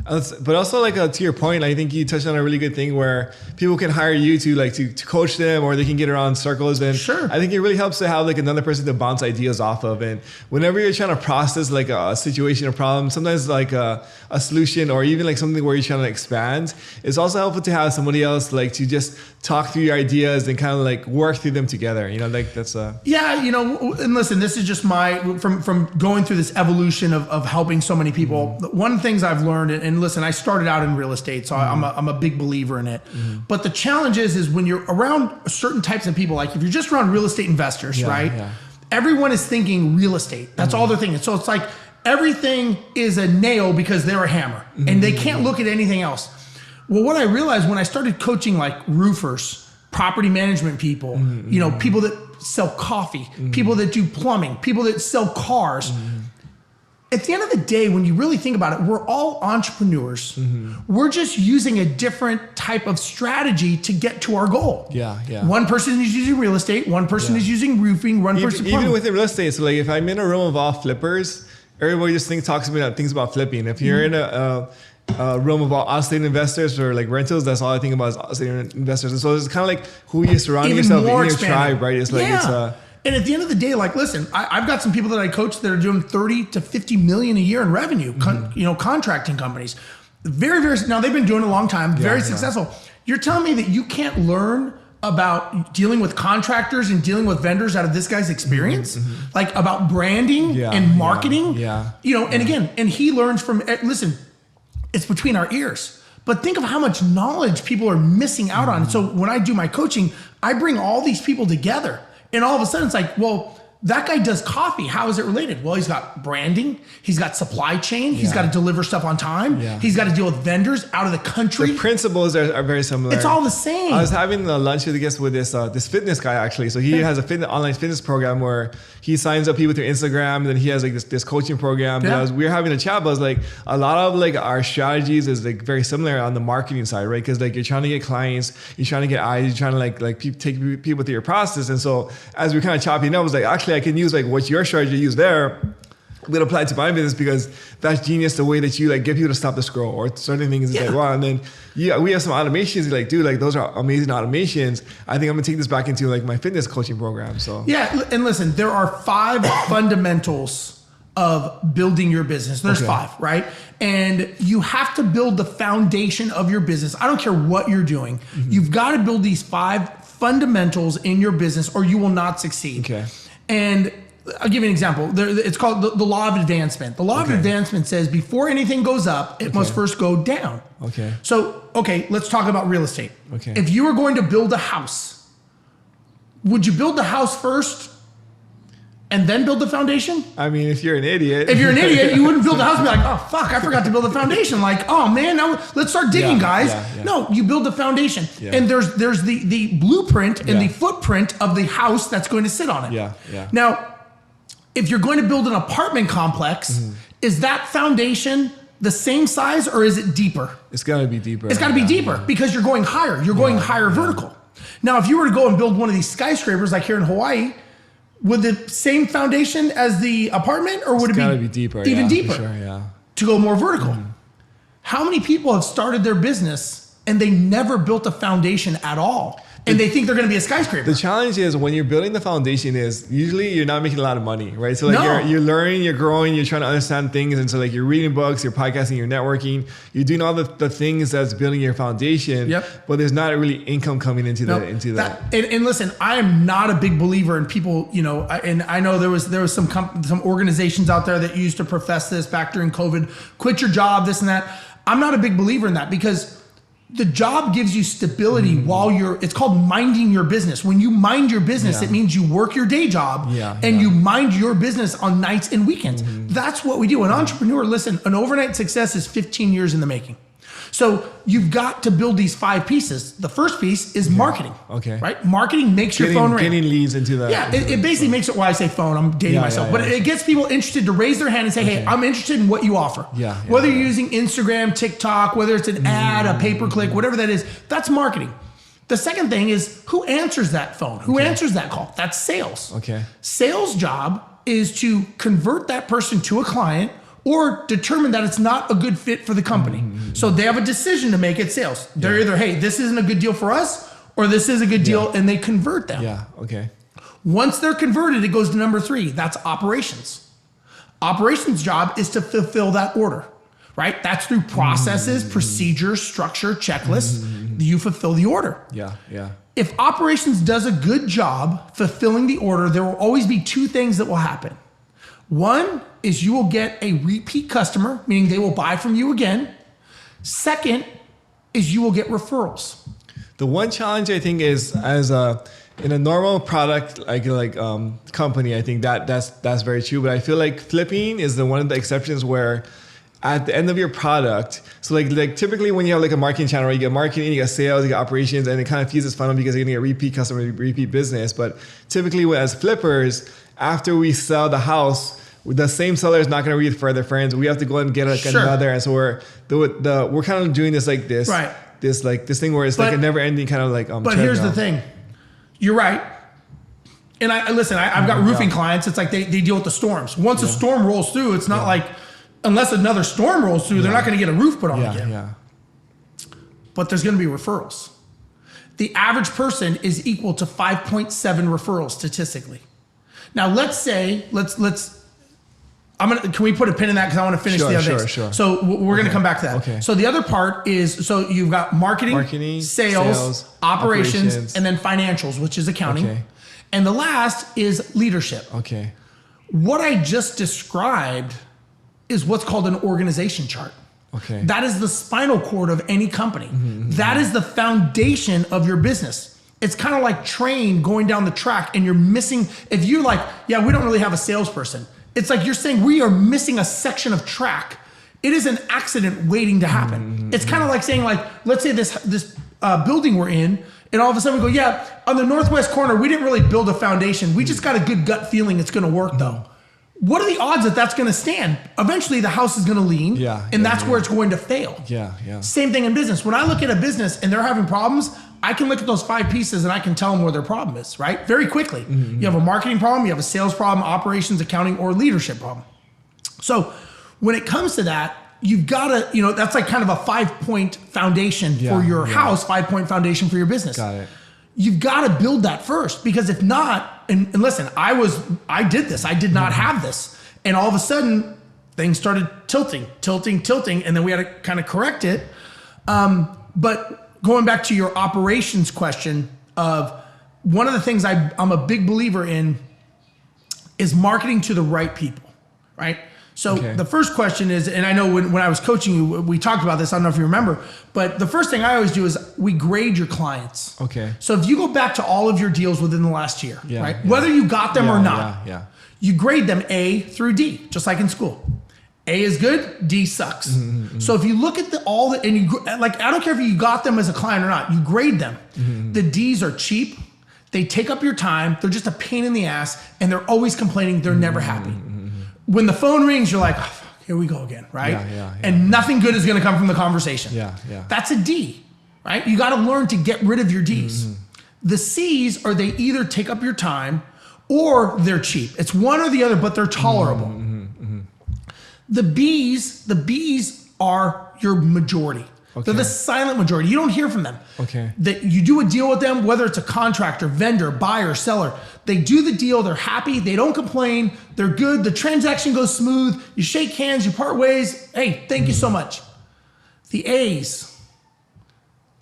But also like to your point, I think you touched on a really good thing where people can hire you to coach them, or they can get around circles. And I think it really helps to have like another person to bounce ideas off of. And whenever you're trying to process like a situation or problem, sometimes like a solution or even like something where you're trying to expand, it's also helpful to have somebody else like to just talk through your ideas and kind of like work through them together. Like that's and listen, this is just from going through this evolution of helping so many people. One of the things I've learned, and listen, I started out in real estate, so I'm a big believer in it. But the challenge is when you're around certain types of people, like if you're just around real estate investors, right? Everyone is thinking real estate. That's all they're thinking. So it's like everything is a nail because they're a hammer, and they can't look at anything else. Well, what I realized when I started coaching like roofers, property management people, people that sell coffee, people that do plumbing, people that sell cars. At the end of the day, when you really think about it, we're all entrepreneurs. We're just using a different type of strategy to get to our goal. One person is using real estate, one person is using roofing, one person plumbing. Even within real estate, so like if I'm in a room of all flippers, everybody just talks about things about flipping. If you're in a room of all estate investors or like rentals, that's all I think about is estate investors. And so it's kind of like who you surround yourself in your tribe, right? It's like and at the end of the day, like, listen, I've got some people that I coach that are doing 30 to 50 million a year in revenue, contracting companies. Very, very, now they've been doing it a long time, very successful. You're telling me that you can't learn about dealing with contractors and dealing with vendors out of this guy's experience, like about branding and marketing, and again, and he learns from, listen, it's between our ears. But think of how much knowledge people are missing out on. So when I do my coaching, I bring all these people together. And all of a sudden it's like, well, that guy does coffee. How is it related? Well, he's got branding. He's got supply chain. He's got to deliver stuff on time. He's got to deal with vendors out of the country. The principles are very similar. It's all the same. I was having lunch with this fitness guy actually. So he has a online fitness program where he signs up people through Instagram, and then he has like this coaching program. And we were having a chat, but I was like, a lot of like our strategies is like very similar on the marketing side, right? Because like you're trying to get clients, you're trying to get eyes, you're trying to take people through your process. And so as we kind of chopping up, I was like, actually I can use like what your strategy you use there, I'm gonna apply it to my business because that's genius. The way that you like get people to stop the scroll or certain things is like, wow. And then we have some automations. Like, dude, like those are amazing automations. I think I'm gonna take this back into like my fitness coaching program. So and listen, there are 5 fundamentals of building your business. There's 5, right? And you have to build the foundation of your business. I don't care what you're doing. You've got to build these 5 fundamentals in your business, or you will not succeed. Okay. And I'll give you an example. It's called the law of advancement. The law of advancement says before anything goes up, it must first go down. Okay. So, let's talk about real estate. Okay. If you were going to build a house, would you build the house first and then build the foundation? I mean, if you're an idiot. If you're an idiot, you wouldn't build the house and be like, oh, fuck, I forgot to build the foundation. Like, oh, man, now let's start digging, guys. No, you build the foundation. And there's the blueprint and the footprint of the house that's going to sit on it. Now, if you're going to build an apartment complex, is that foundation the same size or is it deeper? It's got to be deeper. It's got to be deeper because you're going higher. You're going higher vertical. Now, if you were to go and build one of these skyscrapers like here in Hawaii, would the same foundation as the apartment, or would it be deeper, even deeper sure, to go more vertical? How many people have started their business and they never built a foundation at all? And they think they're going to be a skyscraper. The challenge is when you're building the foundation is usually you're not making a lot of money, right? So like you're learning, you're growing, you're trying to understand things. And so like you're reading books, you're podcasting, you're networking, you're doing all the things that's building your foundation. But there's not really income coming into that. And listen, I am not a big believer in people, and I know there was some organizations out there that used to profess this back during COVID, quit your job, this and that. I'm not a big believer in that because the job gives you stability while it's called minding your business. When you mind your business, it means you work your day job and you mind your business on nights and weekends. That's what we do. An entrepreneur, listen, an overnight success is 15 years in the making. So you've got to build these 5 pieces. The first piece is marketing. Right? Marketing makes your phone ring. Getting leads into that. Yeah, it basically makes it, why I say phone, I'm dating myself. But it gets people interested to raise their hand and say, hey, I'm interested in what you offer. Whether you're using Instagram, TikTok, whether it's an ad, a pay-per-click, whatever that is, that's marketing. The second thing is who answers that phone? Who answers that call? That's sales. Sales job is to convert that person to a client or determine that it's not a good fit for the company. So they have a decision to make it sales. They're either, hey, this isn't a good deal for us, or this is a good deal, and they convert them. Once they're converted, it goes to number 3. That's operations. Operations job is to fulfill that order, right? That's through processes, procedures, structure, checklists. You fulfill the order. If operations does a good job fulfilling the order, there will always be 2 things that will happen. One is you will get a repeat customer, meaning they will buy from you again. Second is you will get referrals. The one challenge I think is in a normal product like company, I think that's very true. But I feel like flipping is one of the exceptions where at the end of your product, so like typically when you have like a marketing channel, you get marketing, you get sales, you get operations, and it kind of feeds this funnel because you're gonna get repeat customer, repeat business. But typically as flippers, after we sell the house, the same seller is not going to refer their friends. We have to go and get another, and so we're kind of doing this this thing where it's like a never ending kind of like. But here's the thing, you're right. And I've got roofing clients. It's like they deal with the storms. Once a storm rolls through, it's not like unless another storm rolls through, they're not going to get a roof put on again. But there's going to be referrals. The average person is equal to 5.7 referrals statistically. Now let's say can we put a pin in that because I want to finish the other things. Sure. So we're going to come back to that. So the other part is, so you've got marketing, sales, operations, and then financials, which is accounting. And the last is leadership. What I just described is what's called an organization chart. Okay. That is the spinal cord of any company. That is the foundation of your business. It's kind of like train going down the track and you're missing, if you're like, yeah, we don't really have a salesperson. It's like you're saying we are missing a section of track. It is an accident waiting to happen. It's kind of like saying, like, let's say this building we're in, and all of a sudden we go, yeah, on the northwest corner, we didn't really build a foundation. We just got a good gut feeling it's going to work though. What are the odds that that's going to stand? Eventually the house is going to lean, and that's where it's going to fail. Same thing in business. When I look at a business and they're having problems, I can look at those 5 pieces and I can tell them where their problem is, right? Very quickly. You have a marketing problem, you have a sales problem, operations, accounting, or leadership problem. So when it comes to that, you've got to, that's like kind of a 5-point foundation for your house, 5-point foundation for your business. Got it. You've got to build that first, because if not, and listen, I did this. I did not have this. And all of a sudden things started tilting, and then we had to kind of correct it. But going back to your operations question, of one of the things I'm a big believer in is marketing to the right people, right? So the first question is, and I know when I was coaching you, we talked about this, I don't know if you remember, but the first thing I always do is we grade your clients. Okay. So if you go back to all of your deals within the last year, right? Whether you got them or not, you grade them A through D, just like in school. A is good, D sucks. So if you look at and you, like, I don't care if you got them as a client or not, you grade them. The D's are cheap, they take up your time, they're just a pain in the ass, and they're always complaining, they're never happy. When the phone rings, you're like, oh, fuck, here we go again, right? And nothing good is gonna come from the conversation. That's a D, right? You gotta learn to get rid of your D's. The C's are, they either take up your time or they're cheap. It's one or the other, but they're tolerable. The B's are your majority. They're the silent majority. You don't hear from them. That you do a deal with them, whether it's a contractor, vendor, buyer, seller. They do the deal. They're happy. They don't complain. They're good. The transaction goes smooth. You shake hands. You part ways. Hey, thank you so much. The A's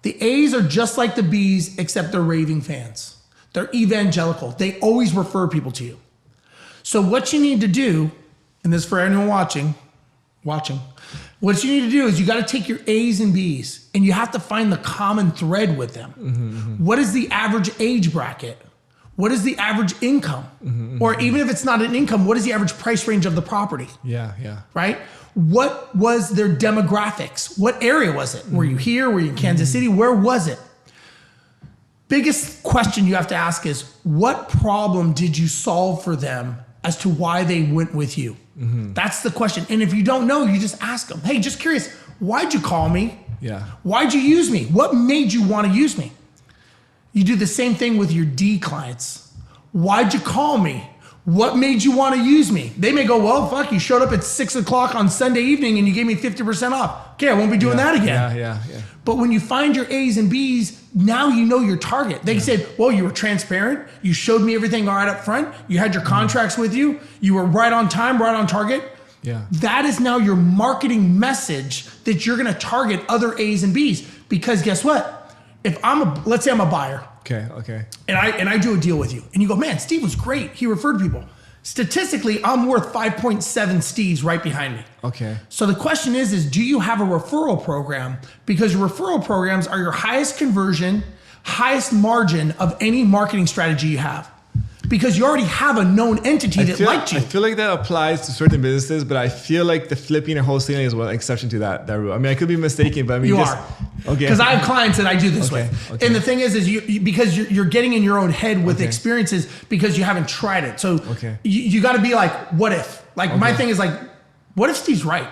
are just like the B's, except they're raving fans. They're evangelical. They always refer people to you. So what you need to do, and this is for anyone watching, what you need to do is you got to take your A's and B's and you have to find the common thread with them. What is the average age bracket? What is the average income? Or even if it's not an income, what is the average price range of the property? Right? What was their demographics? What area was it? Were you here? Were you in Kansas City? Where was it? Biggest question you have to ask is, what problem did you solve for them as to why they went with you? That's the question. And if you don't know, you just ask them, hey, just curious, why'd you call me? Why'd you use me? What made you want to use me? You do the same thing with your D clients. Why'd you call me? What made you want to use me? They may go, well, fuck, you showed up at 6 o'clock on Sunday evening and you gave me 50% off. Okay, I won't be doing that again. But when you find your A's and B's, now you know your target. They said, well, you were transparent. You showed me everything right up front. You had your contracts with you. You were right on time, right on target. That is now your marketing message that you're going to target other A's and B's. Because guess what? If let's say I'm a buyer. And I do a deal with you. And you go, man, Steve was great. He referred people. Statistically, I'm worth 5.7 Steves right behind me. So the question is do you have a referral program? Because your referral programs are your highest conversion, highest margin of any marketing strategy you have. Because you already have a known entity that liked you. I feel like that applies to certain businesses, but I feel like the flipping or wholesaling is one exception to that rule. I mean, I could be mistaken, but I mean, you are. Because I have clients that I do this with. And the thing is because you're getting in your own head with experiences because you haven't tried it. So you got to be like, what if? Like my thing is like, what if Steve's right?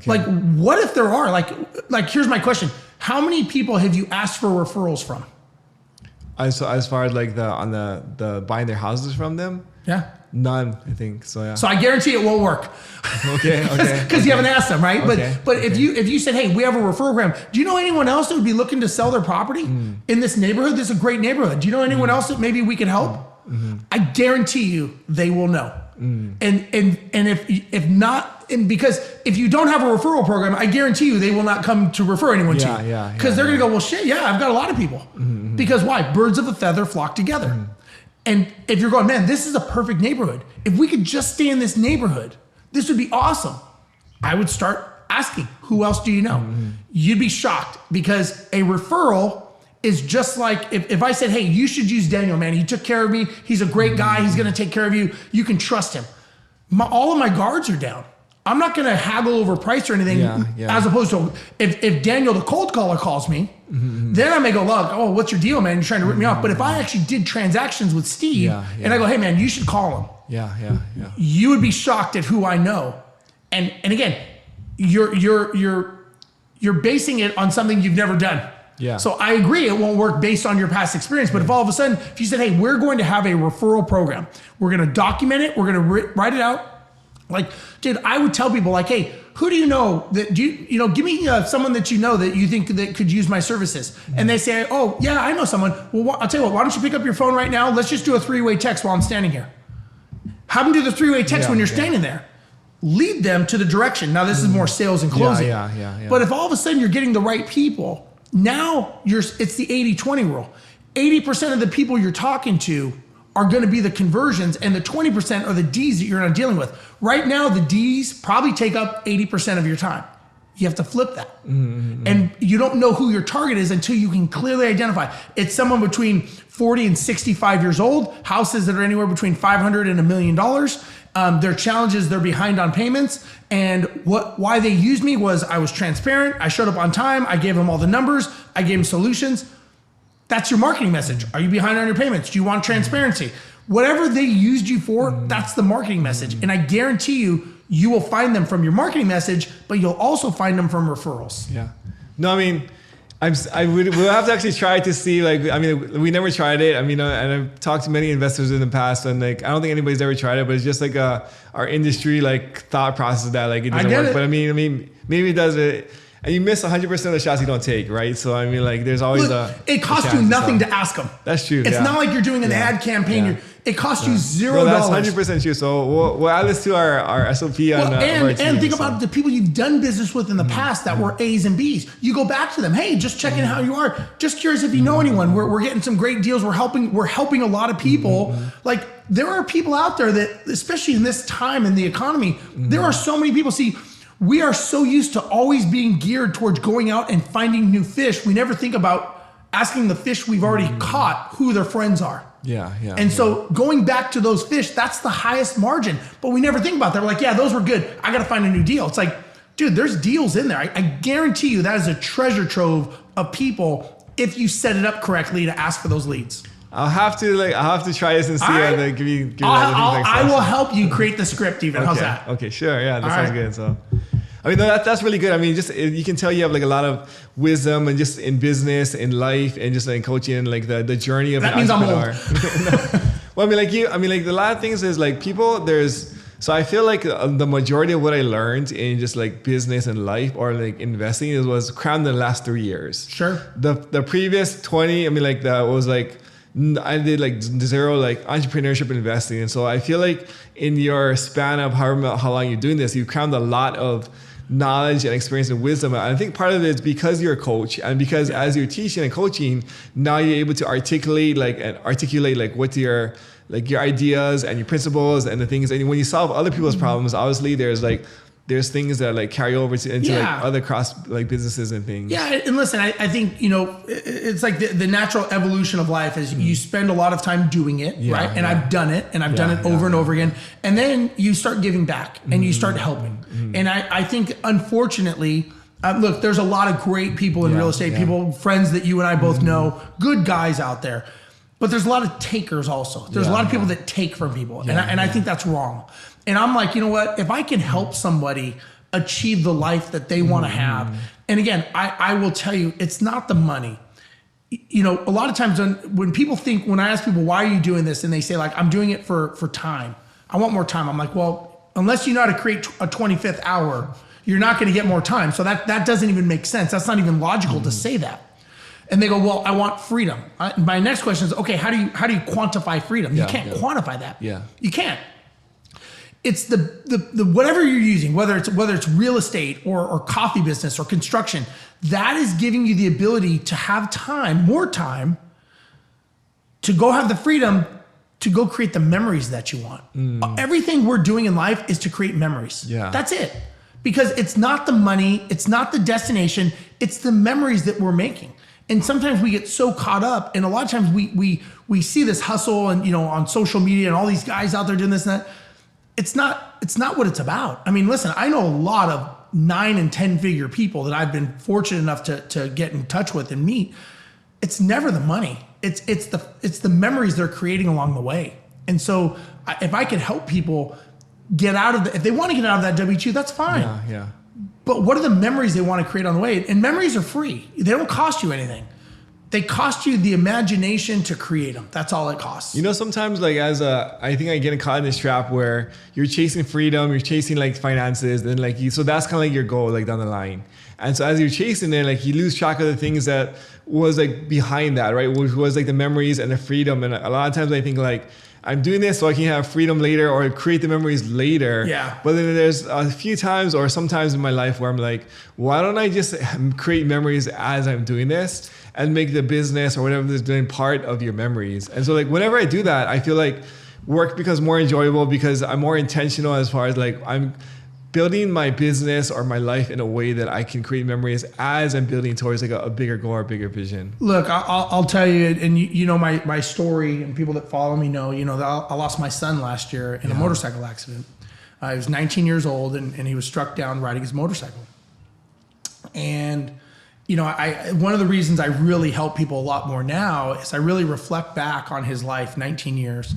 Like, what if there are? Like here's my question. How many people have you asked for referrals from? As far as like the buying their houses from them? None, I think. So So I guarantee it won't work. Because you haven't asked them, right? But if you said, hey, we have a referral program, do you know anyone else that would be looking to sell their property in this neighborhood? This is a great neighborhood. Do you know anyone else that maybe we could help? I guarantee you they will know. And if not, and because if you don't have a referral program, I guarantee you they will not come to refer anyone to you. Because they're gonna go, well, shit, I've got a lot of people. Because why? Birds of a feather flock together. And if you're going, man, this is a perfect neighborhood. If we could just stay in this neighborhood, this would be awesome. I would start asking, who else do you know? You'd be shocked because a referral is just like if I said, hey, you should use Daniel, man. He took care of me. He's a great guy. He's going to take care of you. You can trust him. All of my guards are down. I'm not going to haggle over price or anything as opposed to if Daniel, the cold caller, calls me, then I may go, look, oh, what's your deal, man? You're trying to rip me off. But if I actually did transactions with Steve and I go, hey, man, you should call him. You would be shocked at who I know. And again, you're basing it on something you've never done. Yeah. So I agree it won't work based on your past experience. But if all of a sudden, if you said, hey, we're going to have a referral program, we're going to document it, we're going to write it out. Like, dude, I would tell people like, hey, who do you know that give me someone that you know that you think that could use my services. And they say, oh yeah, I know someone. Well, I'll tell you what, why don't you pick up your phone right now? Let's just do a 3-way text while I'm standing here. Have them do the 3-way text when you're standing there. Lead them to the direction. Now this is more sales and closing. But if all of a sudden you're getting the right people, now it's the 80-20 rule. 80% of the people you're talking to are going to be the conversions, and the 20% are the D's that you're not dealing with. Right now, the D's probably take up 80% of your time. You have to flip that. And you don't know who your target is until you can clearly identify. It's someone between 40 and 65 years old, houses that are anywhere between $500 and $1 million. Their challenges, they're behind on payments. And why they used me was I was transparent. I showed up on time. I gave them all the numbers. I gave them solutions. That's your marketing message. Are you behind on your payments? Do you want transparency? Whatever they used you for, that's the marketing message. And I guarantee you will find them from your marketing message, but you'll also find them from referrals. Yeah. No, I mean, we'll have to actually try to see, like, I mean, we never tried it. I mean, and I've talked to many investors in the past, and like, I don't think anybody's ever tried it, but it's just like our industry, like, thought process that like it doesn't work. But I mean, maybe it does it. And you miss 100% of the shots you don't take, right? So I mean, like, there's always it costs you nothing to ask them. That's true. It's not like you're doing an ad campaign. It costs you $0. No, that's 100% true. So we'll add this to our SOP and think about the people you've done business with in the past that were A's and B's. You go back to them. Hey, just checking how you are. Just curious if you know anyone. We're getting some great deals. We're helping a lot of people. Like, there are people out there that, especially in this time in the economy, there are so many people. See, we are so used to always being geared towards going out and finding new fish. We never think about asking the fish we've already caught who their friends are. And so going back to those fish, that's the highest margin. But we never think about that. We're like, yeah, those were good. I got to find a new deal. It's like, dude, there's deals in there. I guarantee you that is a treasure trove of people if you set it up correctly to ask for those leads. I'll have to try this and see how to give you I will help you create the script even. How's that? Okay, sure. Yeah, that sounds good. So, I mean, that's really good. I mean, just you can tell you have like a lot of wisdom and just in business, in life, and just in coaching, and like the journey of an entrepreneur. Well, I mean, like a lot of things is like people. So I feel like the majority of what I learned in just like business and life or like investing was crammed in the last 3 years. Sure. The previous 20, I mean, like that was like. I did like zero like entrepreneurship investing, and so I feel like in your span of how long you're doing this, you've crammed a lot of knowledge and experience and wisdom. And I think part of it is because you're a coach, and because as you're teaching and coaching, now you're able to articulate like what your ideas and your principles and the things. And when you solve other people's problems, obviously there's things that like carry over into like other cross like businesses and things. Yeah, and listen, I think it's like the natural evolution of life is you spend a lot of time doing it, right? And I've done it, and I've done it over and over again, and then you start giving back and you start helping. And I think unfortunately, look, there's a lot of great people in real estate, people, friends that you and I both know, good guys out there. But there's a lot of takers also. There's a lot of people that take from people. And I think that's wrong. And I'm like, you know what? If I can help somebody achieve the life that they want to have. And again, I will tell you, it's not the money. A lot of times when I ask people, why are you doing this? And they say like, I'm doing it for time. I want more time. I'm like, well, unless you know how to create a 25th hour, you're not going to get more time. So that doesn't even make sense. That's not even logical to say that. And they go, well, I want freedom. My next question is, okay, how do you quantify freedom? You can't quantify that. You can't. It's the whatever you're using, whether it's real estate or coffee business or construction, that is giving you the ability to have more time to go have the freedom to go create the memories that you want. Everything we're doing in life is to create memories. That's it. because it's not the money, it's not the destination, it's the memories that we're making. And sometimes we get so caught up, and a lot of times we see this hustle and, you know, on social media and all these guys out there doing this and that. It's not what it's about. I mean, listen, I know a lot of 9 and 10 figure people that I've been fortunate enough to get in touch with and meet. It's never the money. It's the memories they're creating along the way. And so if I could help people get out of if they want to get out of that W-2, that's fine. Yeah. But what are the memories they want to create on the way? And memories are free. They don't cost you anything. They cost you the imagination to create them. That's all it costs. You know, sometimes like I think I get caught in this trap where you're chasing freedom, you're chasing like finances, and like so that's kind of like your goal like down the line. And so as you're chasing it, like you lose track of the things that was like behind that, right? Which was like the memories and the freedom. And a lot of times I think like, I'm doing this so I can have freedom later or create the memories later. Yeah. But then there's a few times or sometimes in my life where I'm like, why don't I just create memories as I'm doing this and make the business or whatever is doing part of your memories? And so like whenever I do that, I feel like work becomes more enjoyable because I'm more intentional as far as like I'm building my business or my life in a way that I can create memories as I'm building towards like a bigger goal or a bigger vision. Look, I'll tell you, and you know my story, and people that follow me know, you know, that I lost my son last year in a motorcycle accident. He was 19 years old, and he was struck down riding his motorcycle. And, you know, one of the reasons I really help people a lot more now is I really reflect back on his life, 19 years.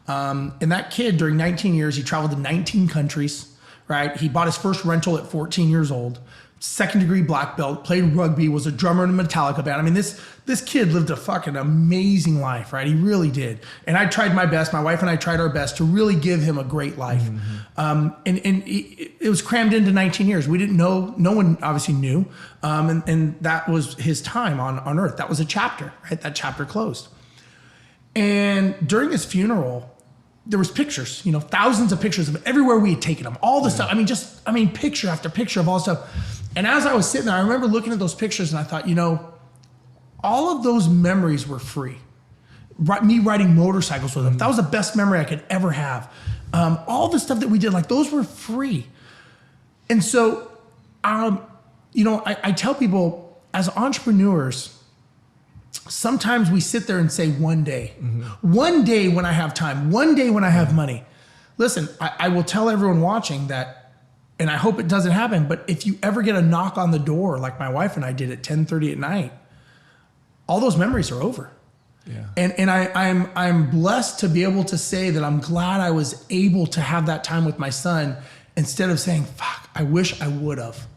And that kid, during 19 years, he traveled to 19 countries. Right? He bought his first rental at 14 years old, 2nd degree black belt, played rugby, was a drummer in a Metallica band. I mean, this kid lived a fucking amazing life, right? He really did. And I tried my best, my wife and I tried our best to really give him a great life. Mm-hmm. And it was crammed into 19 years. We didn't know, no one obviously knew. And that was his time on earth. That was a chapter, right? That chapter closed. And during his funeral, there was pictures, you know, thousands of pictures of everywhere we had taken him, all the stuff. I mean, picture after picture of all stuff. And as I was sitting there, I remember looking at those pictures and I thought, you know, all of those memories were free. Me riding motorcycles with him, that was the best memory I could ever have. All the stuff that we did, like those were free. And so, you know, I tell people as entrepreneurs, sometimes we sit there and say one day when I have time, one day when I have money. Listen, I will tell everyone watching that, and I hope it doesn't happen, but if you ever get a knock on the door like my wife and I did at 10:30 at night, all those memories are over. Yeah. And I'm blessed to be able to say that I'm glad I was able to have that time with my son instead of saying, fuck, I wish I would have.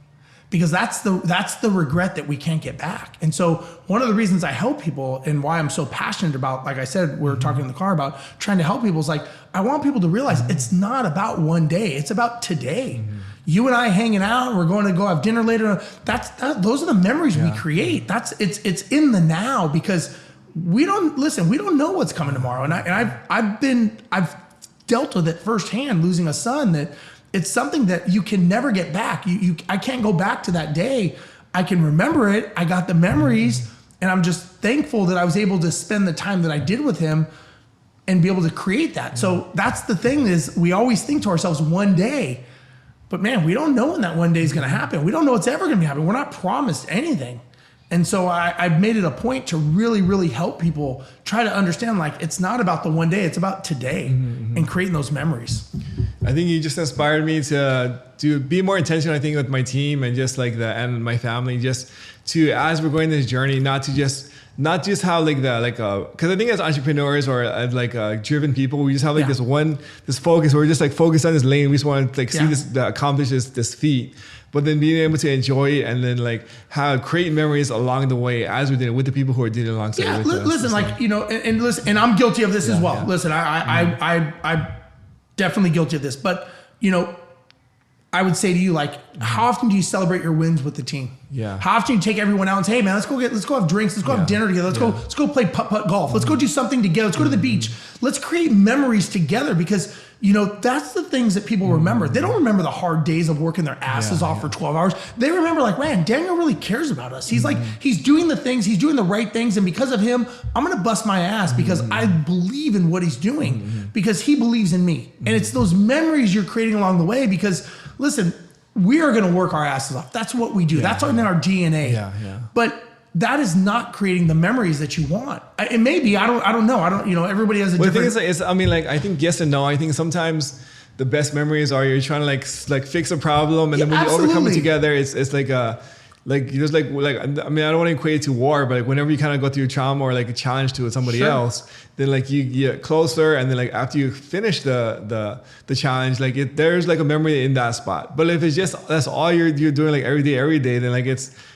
Because that's the regret that we can't get back. And so one of the reasons I help people and why I'm so passionate about, like I said, we were talking in the car about trying to help people is like, I want people to realize it's not about one day. It's about today. You and I hanging out, we're going to go have dinner later. Those are the memories we create. It's in the now because we don't know what's coming tomorrow. And I've dealt with it firsthand, losing a son, that it's something that you can never get back. I can't go back to that day. I can remember it. I got the memories, and I'm just thankful that I was able to spend the time that I did with him and be able to create that. So that's the thing is we always think to ourselves one day, but man, we don't know when that one day is going to happen. We don't know what's ever going to happen. We're not promised anything. And so I've made it a point to really, really help people try to understand, like, it's not about the one day, it's about today and creating those memories. I think you just inspired me to be more intentional, I think, with my team and just like and my family, just to, as we're going this journey, not just how because I think as entrepreneurs or as driven people, we just have this focus. We're just like focused on this lane. We just want to see this, accomplish this feat. But then being able to enjoy it and then create memories along the way as we did it with the people who are doing it alongside with us. Listen, and I'm guilty of this as well. Yeah. Listen, I'm definitely guilty of this. But, I would say to you, how often do you celebrate your wins with the team? Yeah. How often do you take everyone out and say, hey man, let's go have drinks, let's go have dinner together, let's go play putt-putt golf, let's go do something together, let's go to the beach, let's create memories together because that's the things that people remember. They don't remember the hard days of working their asses off for 12 hours. They remember man, Daniel really cares about us. He's he's doing the things, he's doing the right things, and because of him, I'm gonna bust my ass because I believe in what he's doing because he believes in me. And it's those memories you're creating along the way because listen, we are going to work our asses off. That's what we do. Yeah, That's in our DNA. Yeah. But that is not creating the memories that you want. It may be. I don't know. Everybody has a different. The thing is, I mean, like, I think yes and no. I think sometimes the best memories are you're trying to like fix a problem, and then when you overcome it together, it's like a. Like you just like I mean, I don't want to equate it to war, but like whenever you kind of go through trauma or like a challenge to somebody else, then like you get closer, and then like after you finish the challenge, like there's like a memory in that spot. But if it's just that's all you're doing like every day, then like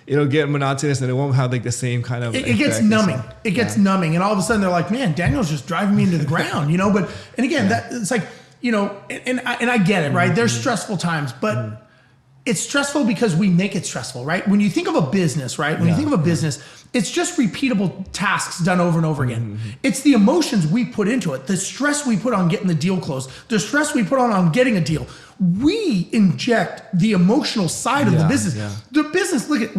it'll get monotonous and it won't have like the same kind of. It gets numbing. It gets numbing, and all of a sudden they're like, man, Daniel's just driving me into the ground, But and again, that it's like and I get it, right? There's stressful times, but. It's stressful because we make it stressful, right? When you think of a business, right? When you think of a business, it's just repeatable tasks done over and over again. It's the emotions we put into it, the stress we put on getting the deal closed, the stress we put on getting a deal. We inject the emotional side of the business. The business, look at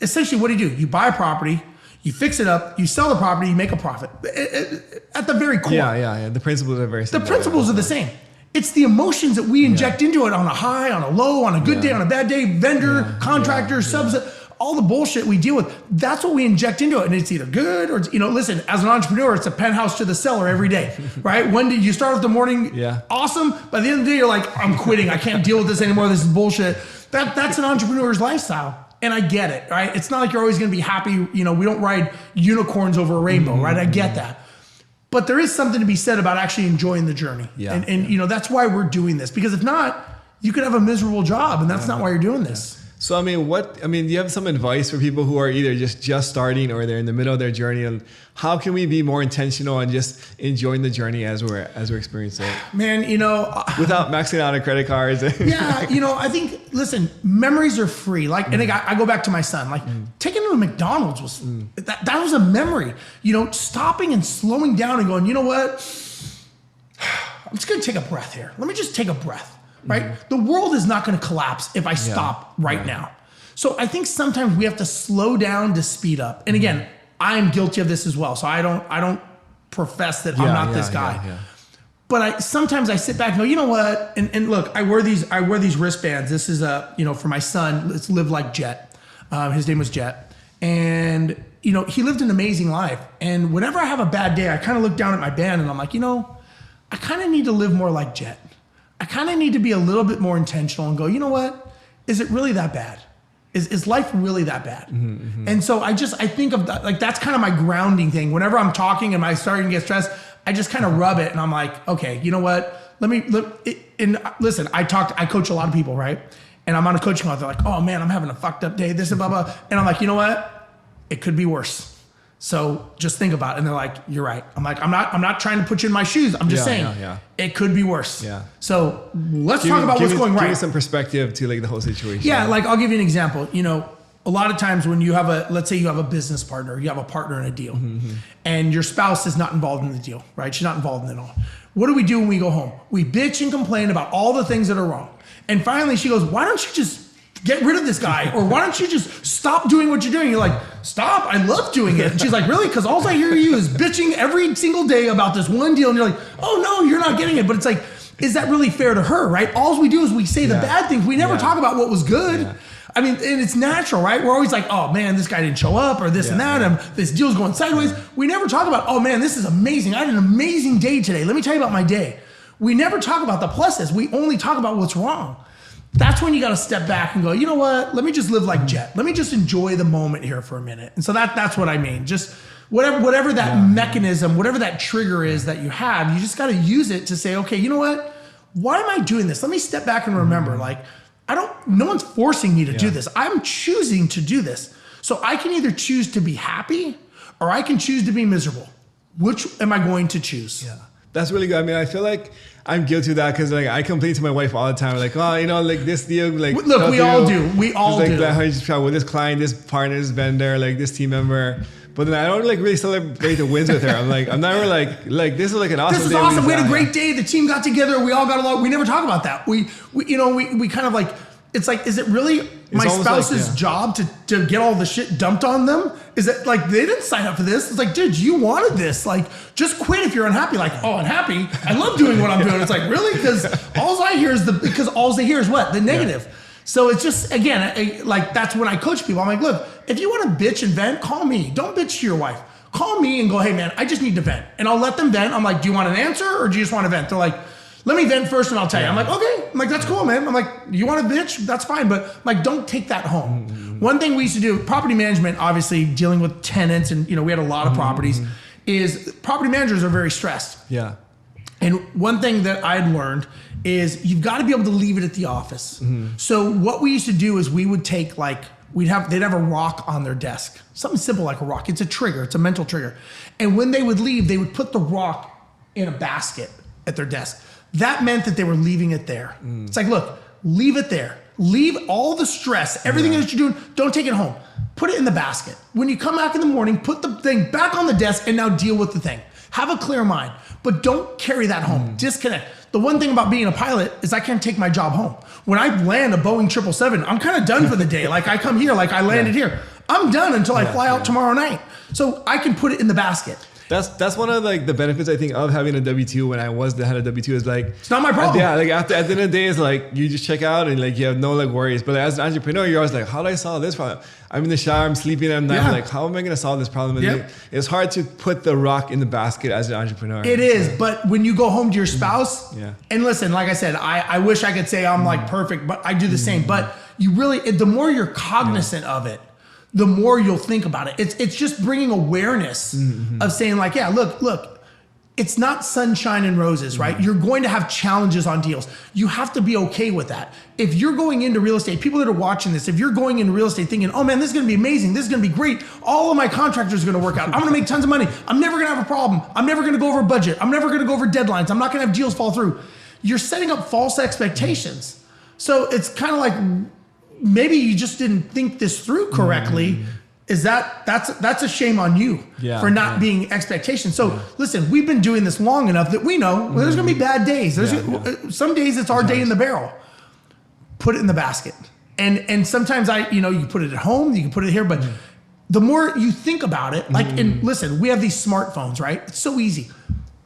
essentially what do? You buy a property, you fix it up, you sell the property, you make a profit. At the very core. Yeah. The principles are very similar. The principles are the same. It's the emotions that we inject into it on a high, on a low, on a good day, on a bad day, vendor, contractor, subs, all the bullshit we deal with. That's what we inject into it. And it's either good or, listen, as an entrepreneur, it's a penthouse to the cellar every day, right? When did you start off the morning? Awesome. By the end of the day, you're like, I'm quitting. I can't deal with this anymore. This is bullshit. That's an entrepreneur's lifestyle. And I get it, right? It's not like you're always going to be happy. We don't ride unicorns over a rainbow, right? I get that. But there is something to be said about actually enjoying the journey. And that's why we're doing this. Because if not, you could have a miserable job, and that's not why you're doing this. So, I mean, do you have some advice for people who are either just starting or they're in the middle of their journey? And how can we be more intentional and just enjoying the journey as we're experiencing it? Man, without maxing out on credit cards. I think, listen, memories are free. Like, and I go back to my son. Like, taking him to McDonald's was that was a memory. Stopping and slowing down and going, you know what? I'm just gonna take a breath here. Let me just take a breath. Right? The world is not going to collapse if I stop right now. So I think sometimes we have to slow down to speed up. And again, I'm guilty of this as well. So I don't profess that I'm not this guy. But sometimes I sit back and go, you know what? And look, I wear these wristbands. This is for my son. Let's live like Jet. His name was Jet. And he lived an amazing life. And whenever I have a bad day, I kind of look down at my band and I'm like, I kind of need to live more like Jet. I kind of need to be a little bit more intentional and go, you know what? Is it really that bad? Is life really that bad? And so I think of that, like, that's kind of my grounding thing. Whenever I'm talking and I'm starting to get stressed, I just kind of rub it and I'm like, okay, you know what? Listen, I coach a lot of people, right? And I'm on a coaching call. They're like, oh man, I'm having a fucked up day, this and blah, blah. And I'm like, you know what? It could be worse. So just think about it. And they're like, you're right. I'm like, I'm not trying to put you in my shoes. I'm just saying it could be worse. So let's talk about what's going right. Give me some perspective to like the whole situation. Yeah. Like I'll give you an example. A lot of times when you have let's say you have a business partner, you have a partner in a deal and your spouse is not involved in the deal, right? She's not involved in it all. What do we do when we go home? We bitch and complain about all the things that are wrong. And finally she goes, why don't you just get rid of this guy? Or why don't you just stop doing what you're doing? You're like, stop, I love doing it. And she's like, really? Because all I hear you is bitching every single day about this one deal. And you're like, oh no, you're not getting it. But it's like, is that really fair to her, right? All we do is we say the bad things. We never talk about what was good. I mean, and it's natural, right? We're always like, oh man, this guy didn't show up or this and that. And this deal's going sideways. We never talk about, oh man, this is amazing. I had an amazing day today. Let me tell you about my day. We never talk about the pluses. We only talk about what's wrong. That's when you got to step back and go, you know what? Let me just live like Jet. Let me just enjoy the moment here for a minute. And so that's what I mean. Just whatever that mechanism, whatever that trigger is that you have, you just got to use it to say, okay, you know what? Why am I doing this? Let me step back and remember, no one's forcing me to do this. I'm choosing to do this. So I can either choose to be happy or I can choose to be miserable. Which am I going to choose? Yeah. That's really good. I mean, I feel like I'm guilty of that because I complain to my wife all the time. Like, oh, like this deal, like look, we all do. We all do. Like how you just with this client, this partner, this vendor, like this team member. But then I don't like really celebrate the wins with her. I'm not really like this is like an awesome day. This is awesome. We had a great day. The team got together. We all got along. We never talk about that. We kind of like, it's like, is it really my spouse's job to get all the shit dumped on them? Is it like, they didn't sign up for this? It's like, dude, you wanted this. Like, just quit if you're unhappy. Like, oh, unhappy? I love doing what I'm doing. It's like, really? Because all they hear is what? The negative. So it's just, again, like that's when I coach people. I'm like, look, if you want to bitch and vent, call me. Don't bitch to your wife. Call me and go, hey man, I just need to vent. And I'll let them vent. I'm like, do you want an answer or do you just want to vent? They're like, let me vent first and I'll tell you. I'm like, okay. I'm like, that's cool, man. I'm like, you want to bitch? That's fine. But I'm like, don't take that home. One thing we used to do, property management, obviously dealing with tenants and, we had a lot of properties, is property managers are very stressed. Yeah. And one thing that I'd learned is you've got to be able to leave it at the office. So what we used to do is we would take they'd have a rock on their desk. Something simple like a rock. It's a trigger. It's a mental trigger. And when they would leave, they would put the rock in a basket at their desk. That meant that they were leaving it there. It's like, look, leave it there. Leave all the stress, everything that you're doing, don't take it home. Put it in the basket. When you come back in the morning, put the thing back on the desk and now deal with the thing. Have a clear mind, but don't carry that home. Disconnect. The one thing about being a pilot is I can't take my job home. When I land a Boeing 777, I'm kind of done for the day. Like I come here, like I landed here. I'm done until I fly out tomorrow night. So I can put it in the basket. That's one of like the benefits I think of having a W-2 when I was the head of W-2 is like it's not my problem. Yeah, like at the end of the day, it's like you just check out and like you have no like worries. But as an entrepreneur, you're always like, how do I solve this problem? I'm in the shower, I'm sleeping at night. I'm like, how am I going to solve this problem? And it's hard to put the rock in the basket as an entrepreneur. It is, but when you go home to your spouse, and listen, like I said, I wish I could say I'm like perfect, but I do the same. But you really, the more you're cognizant of it, the more you'll think about it. It's just bringing awareness of saying like, yeah, look, it's not sunshine and roses, right? You're going to have challenges on deals. You have to be okay with that. If you're going into real estate, people that are watching this, if you're going into real estate thinking, oh man, this is gonna be amazing, this is gonna be great, all of my contractors are gonna work out, I'm gonna make tons of money, I'm never gonna have a problem, I'm never gonna go over budget, I'm never gonna go over deadlines, I'm not gonna have deals fall through. You're setting up false expectations. So it's kind of like, maybe you just didn't think this through correctly. Is that's a shame on you for not being expectations. So listen, we've been doing this long enough that we know there's gonna be bad days. Some days it's our day in the barrel. Put it in the basket. And sometimes you can put it at home, you can put it here, but the more you think about it, and listen, we have these smartphones, right? It's so easy.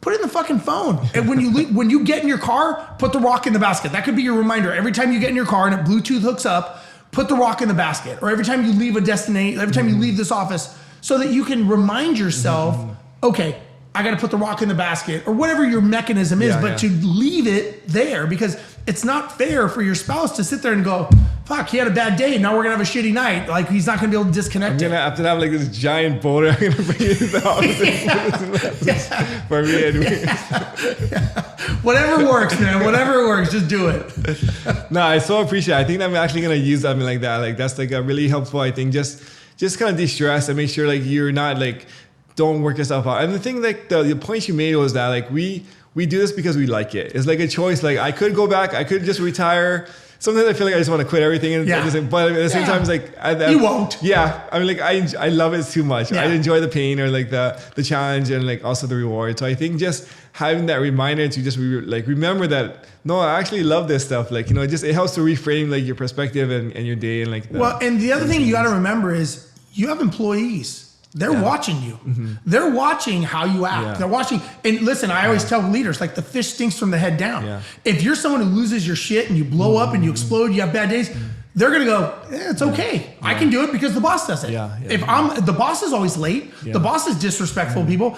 Put it in the fucking phone. And when you get in your car, put the rock in the basket. That could be your reminder. Every time you get in your car and it Bluetooth hooks up, put the rock in the basket. Or every time you leave a destination, every time you leave this office, so that you can remind yourself, okay, I got to put the rock in the basket, or whatever your mechanism is, but to leave it there, because it's not fair for your spouse to sit there and go, fuck, he had a bad day, now we're gonna have a shitty night. Like, he's not gonna be able to disconnect. I'm gonna have to have like this giant boulder. I'm gonna bring it in the office for me and Whatever works, man. Whatever works, just do it. No, I so appreciate it. I think I'm actually gonna use something like that. Like, that's like a really helpful, I think, just kind of de-stress and make sure like you're not like, don't work yourself out. And the thing, like the point you made was that like we do this because we like it. It's like a choice. Like, I could go back, I could just retire. Sometimes I feel like I just want to quit everything, and but at the same time, it's like you won't. Yeah, I mean, like I love it too much. I enjoy the pain, or like the challenge, and like also the reward. So I think just having that reminder to just remember that, no, I actually love this stuff. Like, it helps to reframe like your perspective and your day, and like well, and the other thing you got to remember is you have employees. They're watching you. They're watching how you act. They're watching. And listen, I always tell leaders, like, the fish stinks from the head down. If you're someone who loses your shit and you blow up and you explode, you have bad days, they're going to go, it's okay. I can do it because the boss does it. If the boss is always late, the boss is disrespectful to people,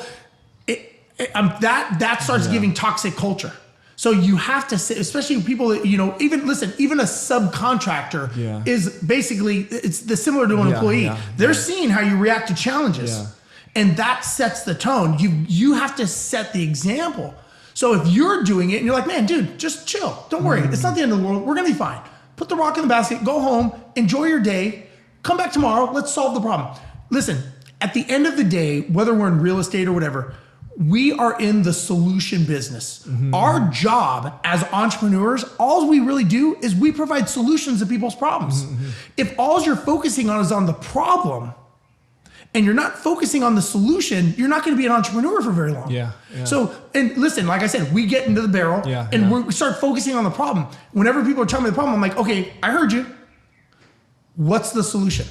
that starts giving toxic culture. So you have to say, especially people that, even a subcontractor is basically, it's similar to an employee. They're seeing how you react to challenges. And that sets the tone. You have to set the example. So if you're doing it and you're like, man, dude, just chill. Don't worry. It's not the end of the world. We're going to be fine. Put the rock in the basket, go home, enjoy your day, come back tomorrow. Let's solve the problem. Listen, at the end of the day, whether we're in real estate or whatever, we are in the solution business. Our job as entrepreneurs, all we really do is we provide solutions to people's problems. If all you're focusing on is on the problem and you're not focusing on the solution, you're not going to be an entrepreneur for very long. So, and listen, like I said, we get into the barrel and we start focusing on the problem. Whenever people are telling me the problem, I'm like, okay, I heard you. What's the solution?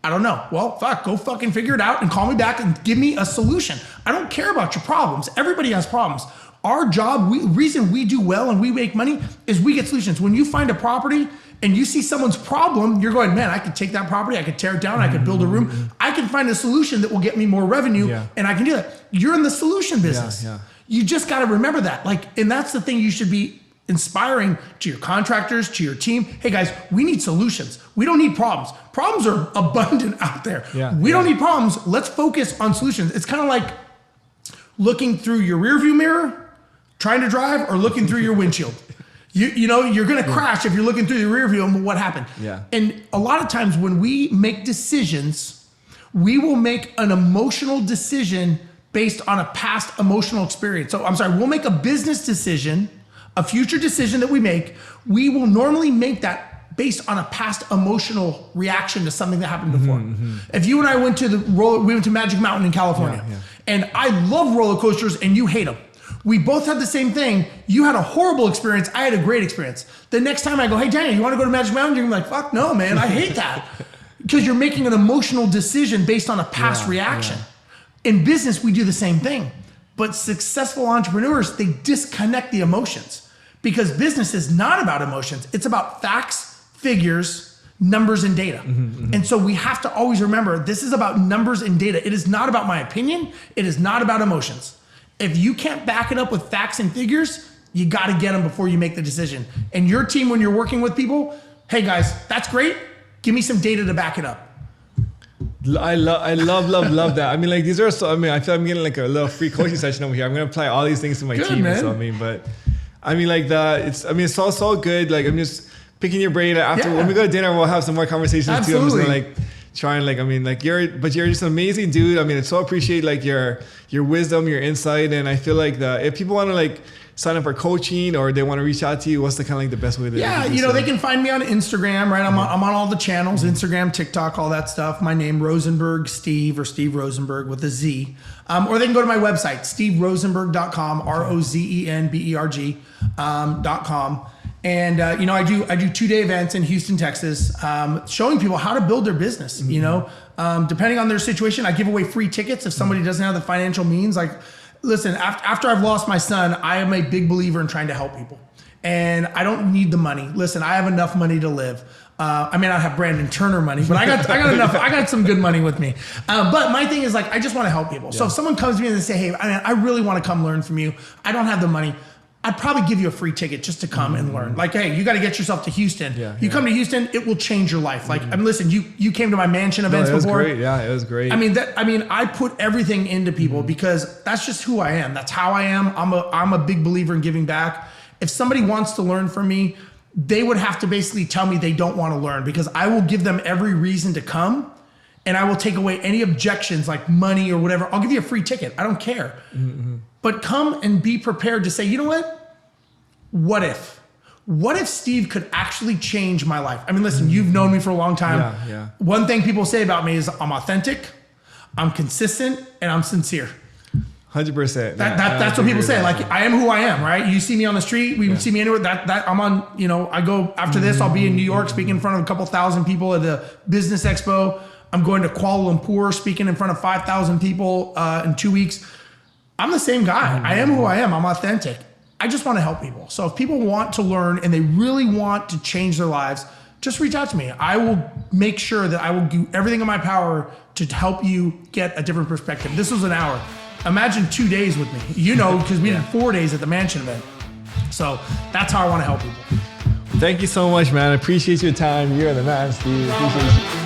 I don't know. Well, fuck, go fucking figure it out and call me back and give me a solution. I don't care about your problems. Everybody has problems. Our job, reason we do well and we make money is we get solutions. When you find a property and you see someone's problem, you're going, man, I could take that property, I could tear it down, I could build a room, I can find a solution that will get me more revenue, and I can do that. You're in the solution business. You just got to remember that. And that's the thing you should be inspiring to your contractors, to your team. Hey guys, we need solutions. We don't need problems. Problems are abundant out there. We don't need problems. Let's focus on solutions. It's kind of like looking through your rearview mirror, trying to drive, or looking through your windshield. You know, you're going to crash if you're looking through the rear view and what happened. And a lot of times when we make decisions, we will make an emotional decision based on a past emotional experience. So we'll make a business decision, a future decision that we make. We will normally make that based on a past emotional reaction to something that happened before. If you and I went to we went to Magic Mountain in California, and I love roller coasters and you hate them. We both had the same thing. You had a horrible experience. I had a great experience. The next time I go, hey, Daniel, you want to go to Magic Mountain? You're going to be like, fuck no, man. I hate that. Because you're making an emotional decision based on a past reaction. In business, we do the same thing. But successful entrepreneurs, they disconnect the emotions. Because business is not about emotions. It's about facts, figures, numbers, and data. And so we have to always remember, this is about numbers and data. It is not about my opinion. It is not about emotions. If you can't back it up with facts and figures, you got to get them before you make the decision. And your team, when you're working with people, hey guys, that's great. Give me some data to back it up. I love that. I mean, like these are so, I mean, I feel I'm getting like a little free coaching session over here. I'm going to apply all these things to my team. Man. So, it's so good. Like, I'm just picking your brain after when we go to dinner, we'll have some more conversations too. I'm just going to try and you're just an amazing dude. I mean, I so appreciate like your wisdom, your insight. And I feel like if people want to sign up for coaching or they want to reach out to you, what's the kind of the best way to do so? They can find me on Instagram, right? I'm on all the channels, Instagram, TikTok, all that stuff. My name, Rozenberg Steve, or Steve Rozenberg with a Z. Or they can go to my website, steverozenberg.com, ROZENBERG.com. And I do 2-day events in Houston, Texas, showing people how to build their business. Depending on their situation, I give away free tickets if somebody doesn't have the financial means. Like, listen, after I've lost my son, I am a big believer in trying to help people, and I don't need the money. Listen, I have enough money to live. I may not have Brandon Turner money, but I got enough. I got some good money with me. But my thing is I just want to help people. So if someone comes to me and they say, hey, I really want to come learn from you. I don't have the money. I'd probably give you a free ticket just to come and learn. Like, hey, you got to get yourself to Houston. You come to Houston, it will change your life. Like, listen, you came to my mansion events before. Great. Yeah, it was great. I put everything into people because that's just who I am. That's how I am. I'm a big believer in giving back. If somebody wants to learn from me, they would have to basically tell me they don't want to learn, because I will give them every reason to come, and I will take away any objections like money or whatever. I'll give you a free ticket. I don't care. But come and be prepared to say, you know what? What if? What if Steve could actually change my life? I mean, listen, you've known me for a long time. One thing people say about me is I'm authentic, I'm consistent, and I'm sincere. 100%. That's what people say. Like, I am who I am, right? You see me on the street, we see me anywhere. That I'm on, I go after this, I'll be in New York speaking in front of a couple thousand people at the Business Expo. I'm going to Kuala Lumpur speaking in front of 5,000 people in 2 weeks. I'm the same guy. I am who I am. I'm authentic. I just want to help people. So if people want to learn and they really want to change their lives, just reach out to me. I will make sure that I will do everything in my power to help you get a different perspective. This was an hour. Imagine 2 days with me, because we did 4 days at the mansion event. So that's how I want to help people. Thank you so much, man. I appreciate your time. You're the man, Steve. Appreciate you.